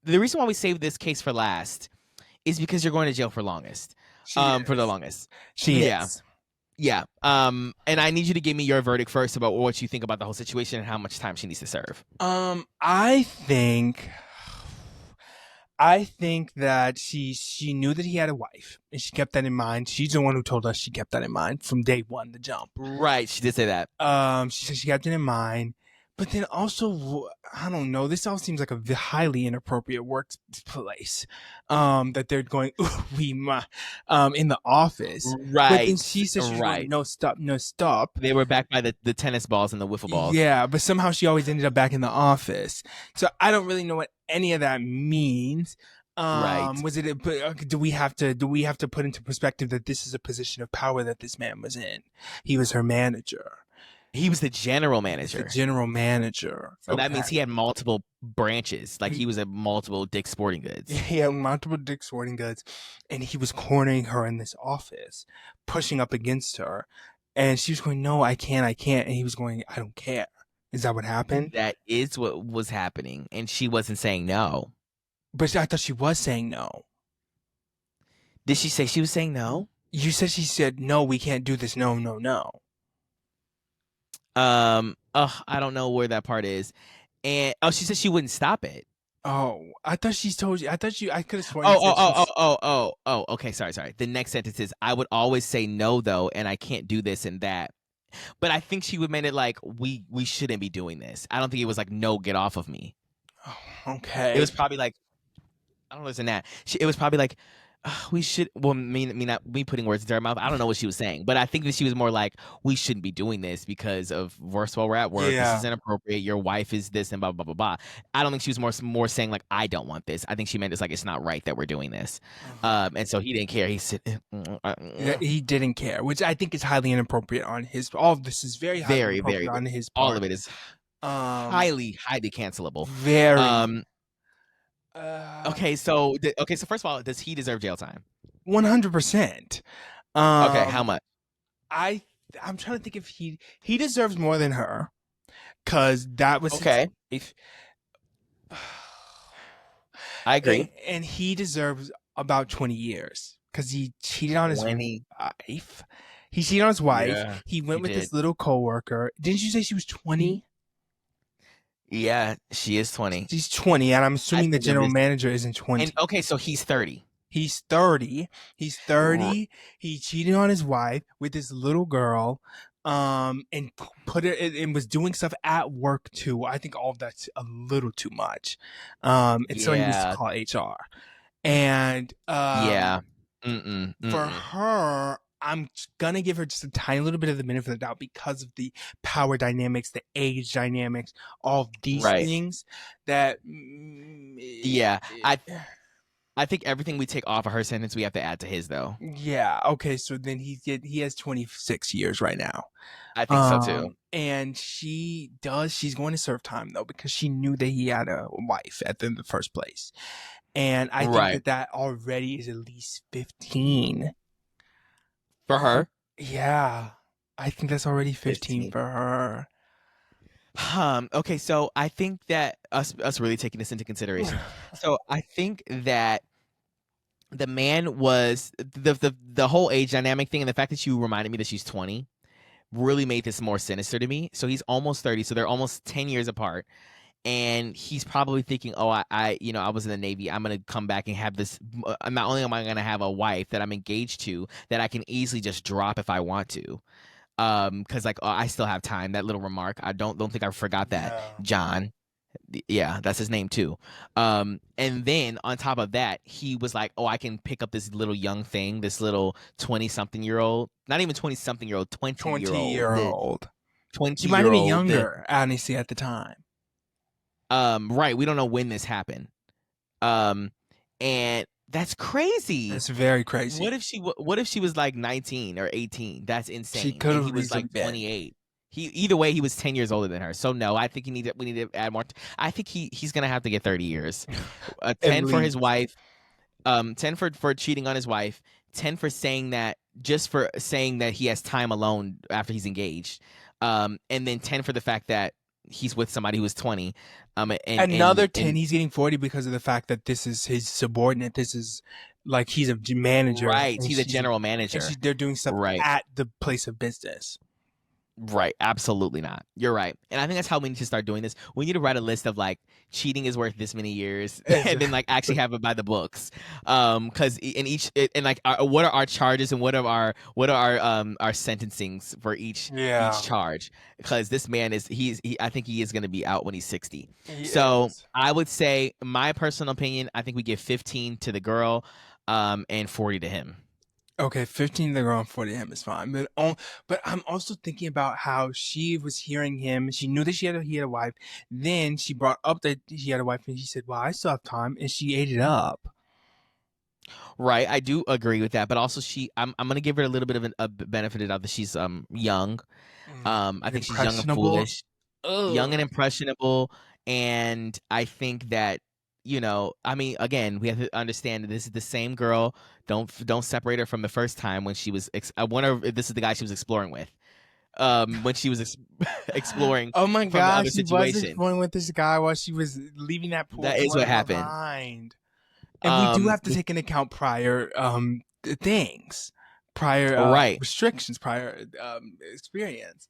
The reason why we saved this case for last is because you're going to jail for longest. For the longest. She Yeah. is. Yeah. And I need you to give me your verdict first about what you think about the whole situation and how much time she needs to serve. I think that she knew that he had a wife, and she kept that in mind. She's the one who told us she kept that in mind from day one, the jump. Right, she did say that. She said she kept it in mind. But then also, I don't know, this all seems like a highly inappropriate workplace. That they're going, in the office. Right. But then she said she was going, no, stop. They were back by the tennis balls and the wiffle balls. Yeah, but somehow she always ended up back in the office. So I don't really know what any of that means. Right. Do we have to put into perspective that this is a position of power that this man was in? He was her manager. He was the general manager. So that means he had multiple branches. Like he was at multiple Dick's Sporting Goods. He had multiple Dick's Sporting Goods, and he was cornering her in this office, pushing up against her. And she was going, no, I can't. And he was going, I don't care. Is that what happened? That is what was happening. And she wasn't saying no. But I thought she was saying no. Did she say she was saying no? You said she said, no, we can't do this. No. I don't know where that part is. And she said she wouldn't stop it. Oh, I thought she told you. I could have sworn. Okay. Sorry. The next sentence is, I would always say no though, and I can't do this and that. But I think she would mean it like we shouldn't be doing this. I don't think it was like, no, get off of me. Oh, okay. It was probably like, I don't listen to that. It was probably like, we should. Well, not me putting words into her mouth. I don't know what she was saying, but I think that she was more like, we shouldn't be doing this because of first of all, we're at work. Yeah. This is inappropriate. Your wife is this and blah blah blah blah. I don't think she was more saying like, I don't want this. I think she meant it's like, it's not right that we're doing this. And so he didn't care. He said, he didn't care, which I think is highly inappropriate on his. All of this is very inappropriate on his part. All of it is highly cancelable. Very. Okay, so first of all, does he deserve jail time? 100%. Okay, how much? I'm trying to think if he deserves more than her, because that was okay. I agree, and he deserves about 20 years because he cheated on his wife. He cheated on his wife. Yeah, he went with this little coworker. Didn't you say she was 20? Yeah, she is 20. She's 20, and I'm assuming the general manager isn't 20. And, okay, so he's 30. He's 30. He's 30. He cheated on his wife with this little girl, and put it and was doing stuff at work too. I think all of that's a little too much. And so he needs to call HR. And for her, I'm gonna give her just a tiny little bit of the benefit of the doubt because of the power dynamics, the age dynamics, all of these things. That I think everything we take off of her sentence, we have to add to his though. Yeah. Okay. So then he has 26 years right now. I think so too. And she's going to serve time though because she knew that he had a wife in the first place, and I think that already is at least 15. For her? Yeah. I think that's already 15 15. for her. Okay, so I think that us really taking this into consideration. So I think that the man was the whole age dynamic thing, and the fact that you reminded me that she's 20 really made this more sinister to me. So he's almost 30, so they're almost 10 years apart. And he's probably thinking, oh, I was in the Navy. I'm gonna come back and have this. Not only am I gonna have a wife that I'm engaged to that I can easily just drop if I want to, because like I still have time. That little remark, I don't think I forgot that, Yeah. John. Yeah, that's his name too. And then on top of that, he was like, oh, I can pick up this little young thing, this little 20-something-year-old, not even 20-something-year-old, 20-year-old. 20 She might have year been old. younger, honestly, at the time. Right. We don't know when this happened. And that's crazy. That's very crazy. What if she was like 19 or 18? That's insane. She could And have he was like been 28. Either way, he was 10 years older than her. So no, I think we need to add more. I think he's gonna have to get 30 years. 10 for his wife. 10 for cheating on his wife. 10 for saying that, just for saying that he has time alone after he's engaged. And then 10 for the fact that he's with somebody who was 20. Another 10, he's getting 40 because of the fact that this is his subordinate. This is like he's a manager. Right. He's a general manager. They're doing stuff right at the place of business. Right. Absolutely not. You're right. And I think that's how we need to start doing this. We need to write a list of like cheating is worth this many years and then like actually have it by the books. Because in each and like what are our charges and what are our sentencings for each charge? Because this man is I think he is going to be out when he's 60. I would say, my personal opinion, I think we give 15 to the girl and 40 to him. Okay, 15 to the girl and 40 to him is fine. But I'm also thinking about how she was hearing him. She knew that he had a wife. Then she brought up that he had a wife, and she said, well, I still have time. And she ate it up. Right. I do agree with that. But also I'm going to give her a little bit of a benefit of the doubt that she's young. I think she's young and foolish. Ugh. Young and impressionable. And I think that, I mean, again, we have to understand that this is the same girl. Don't separate her from the first time when she was. I wonder if this is the guy she was exploring with. When she was exploring. Oh my gosh, she was exploring with this guy while she was leaving that pool. That is what happened. Behind. And we do have to take into account prior things, prior restrictions, prior experience.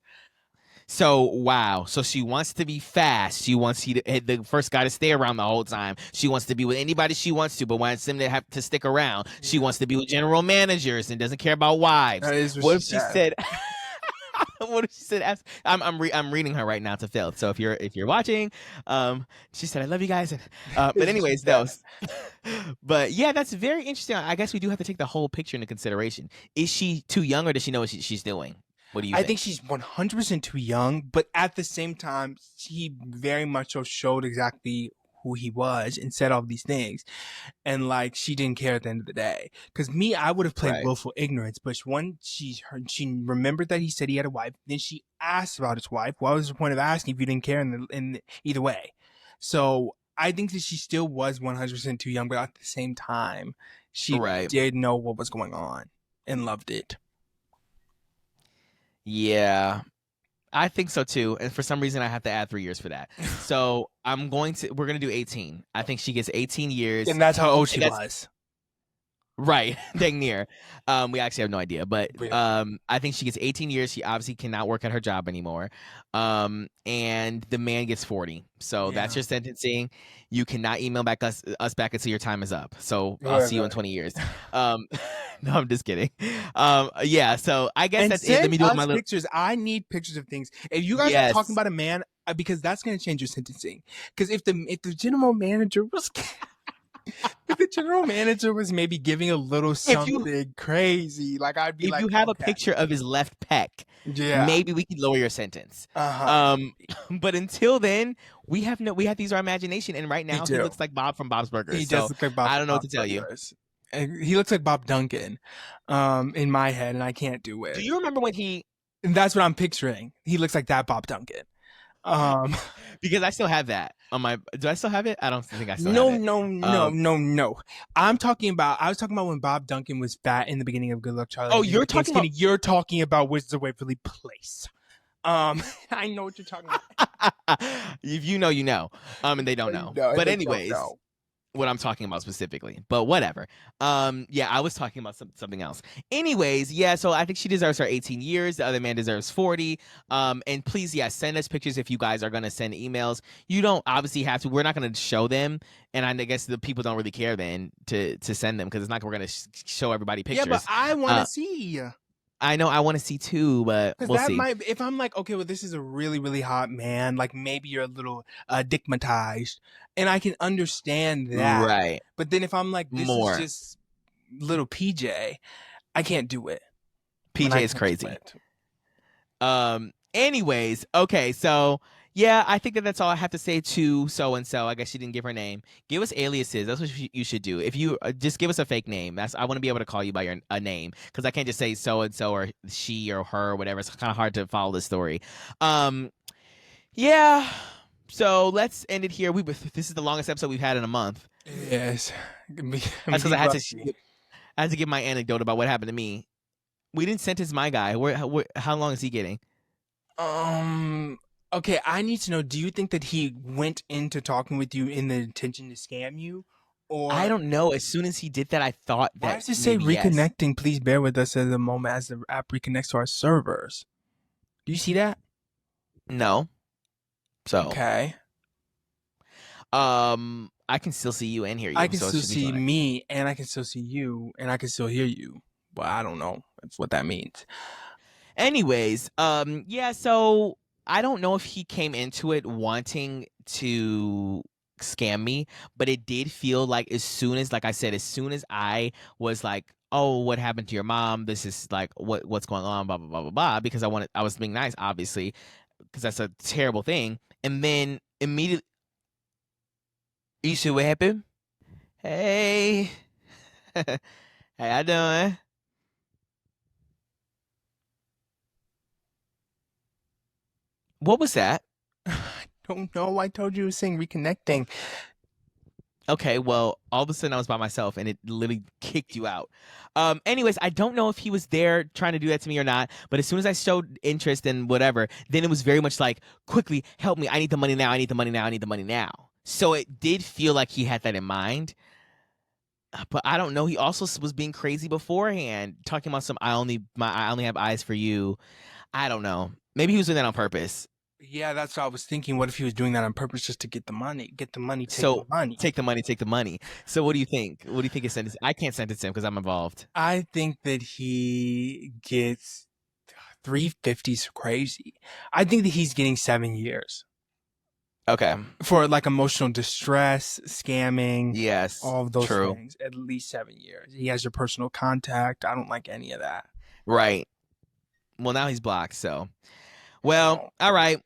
So, wow. So she wants to be fast. She wants the first guy to stay around the whole time. She wants to be with anybody she wants to, but wants them to have to stick around. Yeah. She wants to be with general managers and doesn't care about wives. That is what if she said? What if she said? I'm reading her right now to Phil. So if you're watching, she said, "I love you guys." But anyways, those. But yeah, that's very interesting. I guess we do have to take the whole picture into consideration. Is she too young, or does she know what she's doing? What do you think? I think she's 100% too young, but at the same time, he very much so showed exactly who he was and said all these things. And like, she didn't care at the end of the day. Because I would have played willful ignorance, but she remembered that he said he had a wife. Then she asked about his wife. What was the point of asking if you didn't care in either way? So I think that she still was 100% too young, but at the same time, she did know what was going on and loved it. Yeah, I think so too. And for some reason, I have to add 3 years for that. So we're going to do 18. I think she gets 18 years. And that's how old she was. Right. Dang near. We actually have no idea. But I think she gets 18 years. She obviously cannot work at her job anymore. And the man gets 40. So that's your sentencing. You cannot email us back until your time is up. So I'll see you in 20 years. No, I'm just kidding. Yeah, so I guess that's it. Let me do my pictures. I need pictures of things. If you guys are talking about a man, because that's going to change your sentencing. Because if the general manager was... if the general manager was maybe giving a little something crazy, like I'd be like, if you have a picture of his left pec, maybe we could lower your sentence. But until then, we have to use our imagination. And right now, he looks like Bob from Bob's Burgers. He does look like Bob. I don't know what to tell you. He looks like Bob Duncan, in my head, and I can't do it. Do you remember when he? And that's what I'm picturing. He looks like that Bob Duncan. Because I still have that. on my. Do I still have it? I don't think I still have No, it. no, no, no, no. I was talking about when Bob Duncan was fat in the beginning of Good Luck Charlie. Oh, And then you're became talking about. skinny. You're talking about Wizards of Waverly Place. I know what you're talking about. If you know, you know. And they don't know. No, But they don't anyways, know. what I'm talking about specifically. But whatever. Yeah, I was talking about something else. Anyways, yeah, so I think she deserves her 18 years. The other man deserves 40. And please, yeah, send us pictures if you guys are gonna send emails. You don't obviously have to. We're not gonna show them, and I guess the people don't really care then to send them because it's not we're gonna show everybody Yeah, but pictures. I want to see. I know I want to see too, but Because we'll that see. might, if I'm like, okay, well, this is a really, really hot man, like maybe you're a little dickmatized, and I can understand that. Right. But then if I'm like, this is More. just little PJ, I can't do it. When PJ I is can't do crazy. it. Anyways, okay, so yeah, I think that's all I have to say to so and so. I guess she didn't give her name. Give us aliases. That's what you should do. If you just give us a fake name. I want to be able to call you by your a name because I can't just say so and so or she or her or whatever. It's kind of hard to follow the story. Yeah. So let's end it here. This is the longest episode we've had in a month. Yes. That's because I had to give my anecdote about what happened to me. We didn't sentence my guy. How long is he getting? Okay, I need to know, do you think that he went into talking with you in the intention to scam you? Or I don't know. As soon as he did that, I thought why that does it say maybe yes. reconnecting? Please bear with us at the moment as the app reconnects to our servers. Do you see that? No. So, Okay. I can still see you and hear you. I can so still see me, and I can still see you, and I can still hear you. But I don't know. That's what that means. Anyways, yeah. So I don't know if he came into it wanting to scam me, but it did feel like as soon as, like I said, as soon as I was like, "Oh, what happened to your mom? This is like what's going on?" Blah blah blah blah blah. Because I was being nice, obviously, because that's a terrible thing. And then immediately, you see what happened? Hey, how you doing? What was that? I don't know. I told you it was saying reconnecting. Okay, well, all of a sudden I was by myself and it literally kicked you out. Anyways, I don't know if he was there trying to do that to me or not, but as soon as I showed interest in whatever, then it was very much like, quickly, help me. I need the money now. I need the money now. I need the money now. So it did feel like he had that in mind. But I don't know. He also was being crazy beforehand, talking about I only have eyes for you. I don't know. Maybe he was doing that on purpose. Yeah, that's what I was thinking. What if he was doing that on purpose just to get the money? Get the money, take So the money. take the money, take the money. So what do you think? What do you think his sentence? I can't sentence him because I'm involved. I think that he gets 350 is crazy. I think that he's getting 7 years. Okay. For like emotional distress, scamming, Yes. all of those True. things. At least 7 years. He has your personal contact. I don't like any of that. Right. Well, now he's blocked. So, well, all right.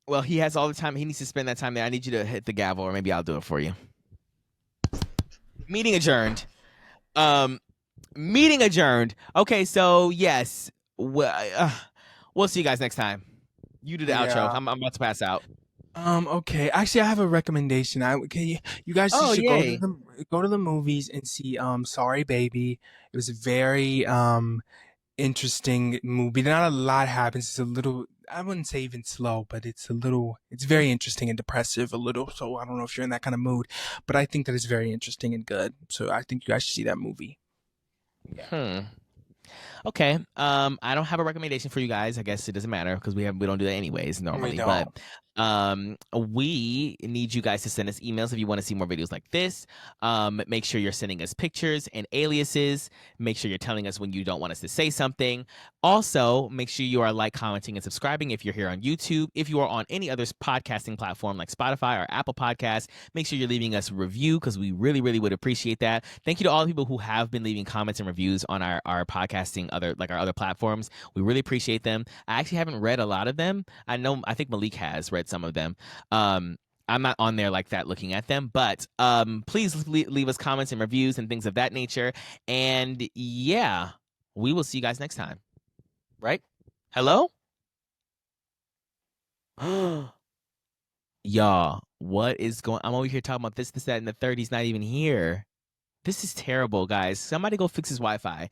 Well, he has all the time. He needs to spend that time there. I need you to hit the gavel, or maybe I'll do it for you. Meeting adjourned. Meeting adjourned. Okay, so yes, we'll see you guys next time. You do the outro. I'm about to pass out. Okay. Actually, I have a recommendation. You guys should yay. go to the movies and see Sorry Baby. It was a very interesting movie. Not a lot happens. It's a little, I wouldn't say even slow, but it's very interesting and depressive a little. So I don't know if you're in that kind of mood, but I think that it's very interesting and good. So I think you guys should see that movie. Yeah. Okay. I don't have a recommendation for you guys. I guess it doesn't matter because we don't do that anyways normally. But we need you guys to send us emails if you want to see more videos like this. Make sure you're sending us pictures and aliases. Make sure you're telling us when you don't want us to say something. Also, make sure you are commenting, and subscribing if you're here on YouTube. If you are on any other podcasting platform like Spotify or Apple Podcasts, make sure you're leaving us a review because we really, really would appreciate that. Thank you to all the people who have been leaving comments and reviews on our podcasting our other platforms. We really appreciate them. I actually haven't read a lot of them. I think Malik has read some of them. I'm not on there like that looking at them, but please leave us comments and reviews and things of that nature. And yeah, we will see you guys next time. Right? Hello? Y'all. What is going? I'm over here talking about this, that, and the third. He's not even here. This is terrible, guys. Somebody go fix his Wi-Fi.